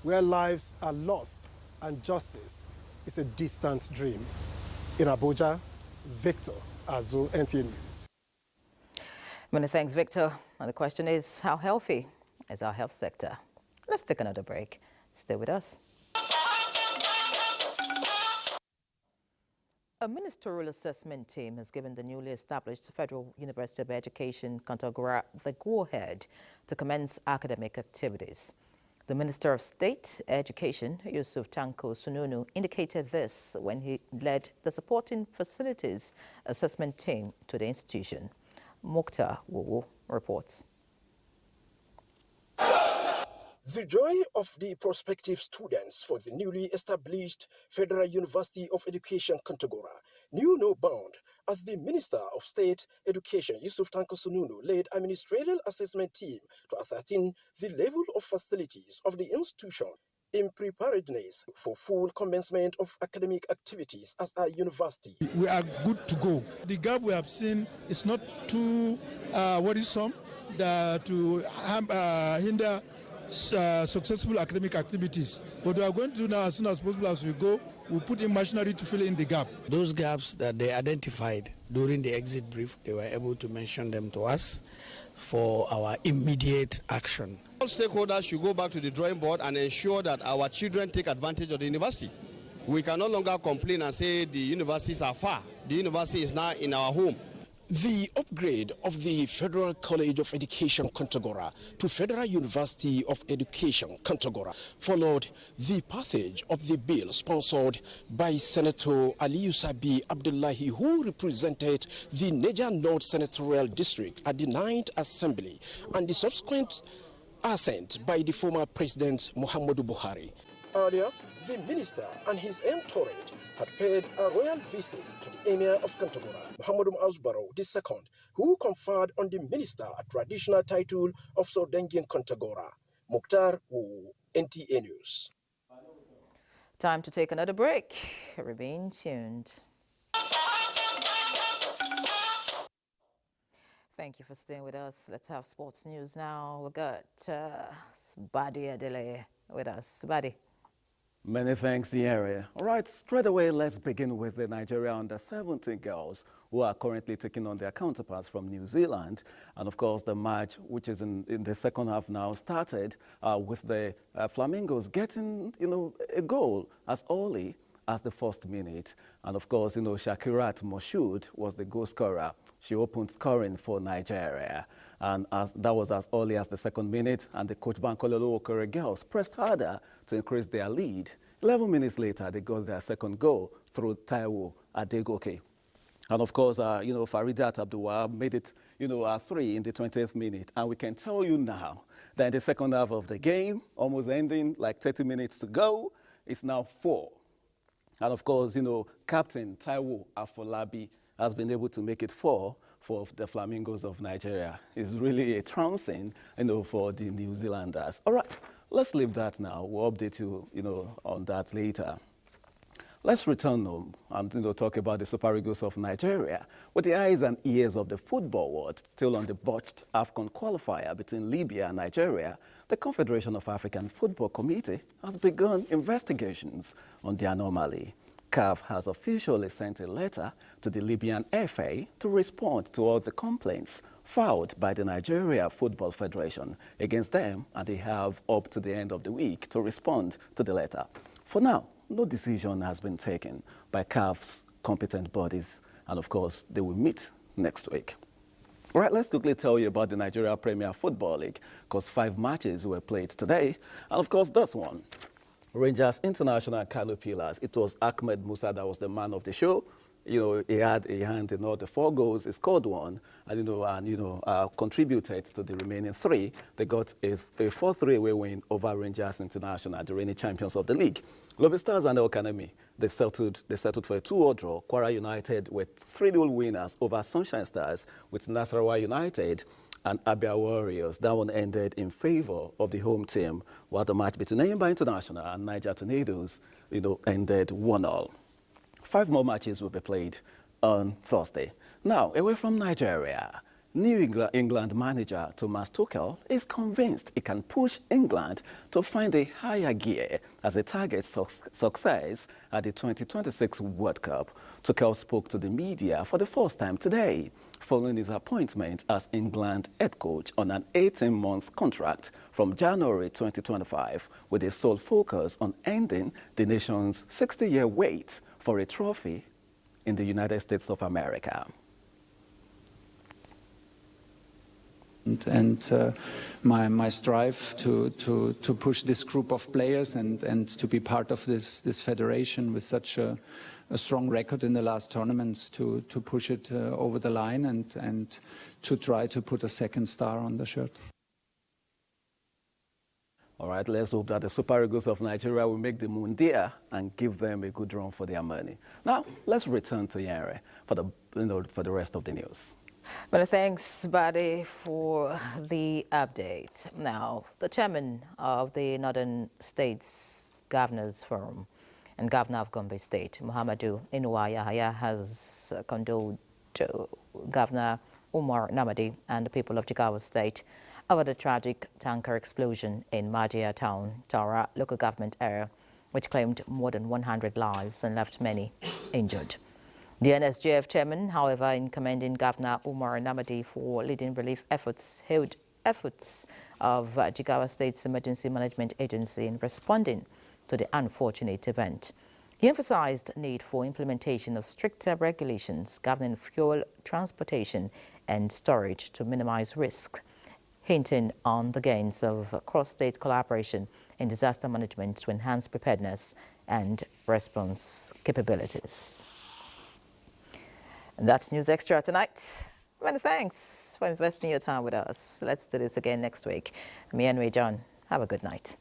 where lives are lost and justice is a distant dream. In Abuja, Victor Azu, NTA News.
Many thanks, Victor. And the question is, how healthy is our health sector? Let's take another break. Stay with us. A ministerial assessment team has given the newly established Federal University of Education, Kontagora, the go-ahead to commence academic activities. The Minister of State Education, Yusuf Tanko Sununu, indicated this when he led the Supporting Facilities Assessment team to the institution. Mukhtar Wuwu reports.
The joy of the prospective students for the newly established Federal University of Education, Kontagora, knew no bound as the Minister of State Education, Yusuf Tanko Sununu, led a ministerial assessment team to ascertain the level of facilities of the institution in preparedness for full commencement of academic activities as a university.
We are good to go. The gap we have seen is not too worrisome to hinder successful academic activities. What we are going to do now, as soon as possible as we go, we'll put in machinery to fill in the gap.
Those gaps that they identified during the exit brief, they were able to mention them to us for our immediate action.
All stakeholders should go back to the drawing board and ensure that our children take advantage of the university. We can no longer complain and say the universities are far. The university is now in our home.
The upgrade of the Federal College of Education, Kontagora, to Federal University of Education, Kontagora, followed the passage of the bill sponsored by Senator Aliyu Sabi Abdullahi, who represented the Niger North Senatorial District at the 9th Assembly, and the subsequent assent by the former President Muhammadu Buhari. Earlier, the minister and his entourage had paid a royal visit to the Emir of Kontagora, Muhammadu Azbaro II, who conferred on the minister a traditional title of Sodengin Kontagora. Mukhtar Wu, NTA News.
Time to take another break. Remain tuned. Thank you for staying with us. Let's have sports news now. We got Sbadi Adele with us. Sbadi.
Many thanks, the area. All right, straight away, let's begin with the Nigeria under-17 girls who are currently taking on their counterparts from New Zealand. And of course, the match, which is in the second half now, started with the Flamingos getting, a goal as early as the first minute. And of course, Shakirat Moshood was the goal scorer. She opened scoring for Nigeria. And that was as early as the second minute, and the Coach Bankololo Okere girls pressed harder to increase their lead. 11 minutes later, they got their second goal through Taiwo Adegoke. And of course, Faridat Abdulwahab made it, 3 in the 20th minute. And we can tell you now that in the second half of the game, almost ending, like 30 minutes to go, it's now 4. And of course, Captain Taiwo Afolabi has been able to make it 4 for the Flamingos of Nigeria. It's really a trouncing, for the New Zealanders. All right, let's leave that now. We'll update you, on that later. Let's return home and talk about the Super Eagles of Nigeria. With the eyes and ears of the football world still on the botched AFCON qualifier between Libya and Nigeria, the Confederation of African Football Committee has begun investigations on the anomaly. CAF has officially sent a letter to the Libyan FA to respond to all the complaints filed by the Nigeria Football Federation against them, and they have up to the end of the week to respond to the letter. For now, no decision has been taken by CAF's competent bodies, and of course, they will meet next week. All right, let's quickly tell you about the Nigeria Premier Football League, because 5 matches were played today, and of course, this one. Rangers International Kano Pillars. It was Ahmed Musa that was the man of the show. He had a hand in all the 4 goals. He scored 1, and contributed to the remaining 3. They got a 4-3 away win over Rangers International, the reigning champions of the league. Lobby Stars and El Kanemi, they settled for a 2-2 draw. Kwara United were 3-0 winners over Sunshine Stars, with Nasarawa United and Abia Warriors. That one ended in favor of the home team, while the match between Enyimba International and Niger Tornadoes, ended 1-0. 5 more matches will be played on Thursday. Now, away from Nigeria, New England manager Thomas Tuchel is convinced he can push England to find a higher gear as it targets success at the 2026 World Cup. Tuchel spoke to the media for the first time today, following his appointment as England head coach on an 18-month contract from January 2025, with a sole focus on ending the nation's 60-year wait for a trophy in the United States of America.
And my strive to push this group of players and to be part of this federation with such a strong record in the last tournaments, to push it over the line and to try to put a second star on the shirt.
All right, let's hope that the Super Eagles of Nigeria will make the Mundia and give them a good run for their money. Now, let's return to Yere for the rest of the news.
Well, thanks, Badi, for the update. Now, the chairman of the Northern States Governors Forum and Governor of Gombe State, Muhammadu Inuwa Yahaya, has condoled to Governor Umar Namadi and the people of Jigawa State over the tragic tanker explosion in Madia Town, Tara local government area, which claimed more than 100 lives and left many injured. The NSGF chairman, however, in commending Governor Umar Namadi for leading relief efforts, hailed efforts of Jigawa State's Emergency Management Agency in responding to the unfortunate event. He emphasized the need for implementation of stricter regulations governing fuel transportation and storage to minimize risk, hinting on the gains of cross-state collaboration in disaster management to enhance preparedness and response capabilities. And that's News Extra tonight. Many thanks for investing your time with us. Let's do this again next week. Me and Ray John, have a good night.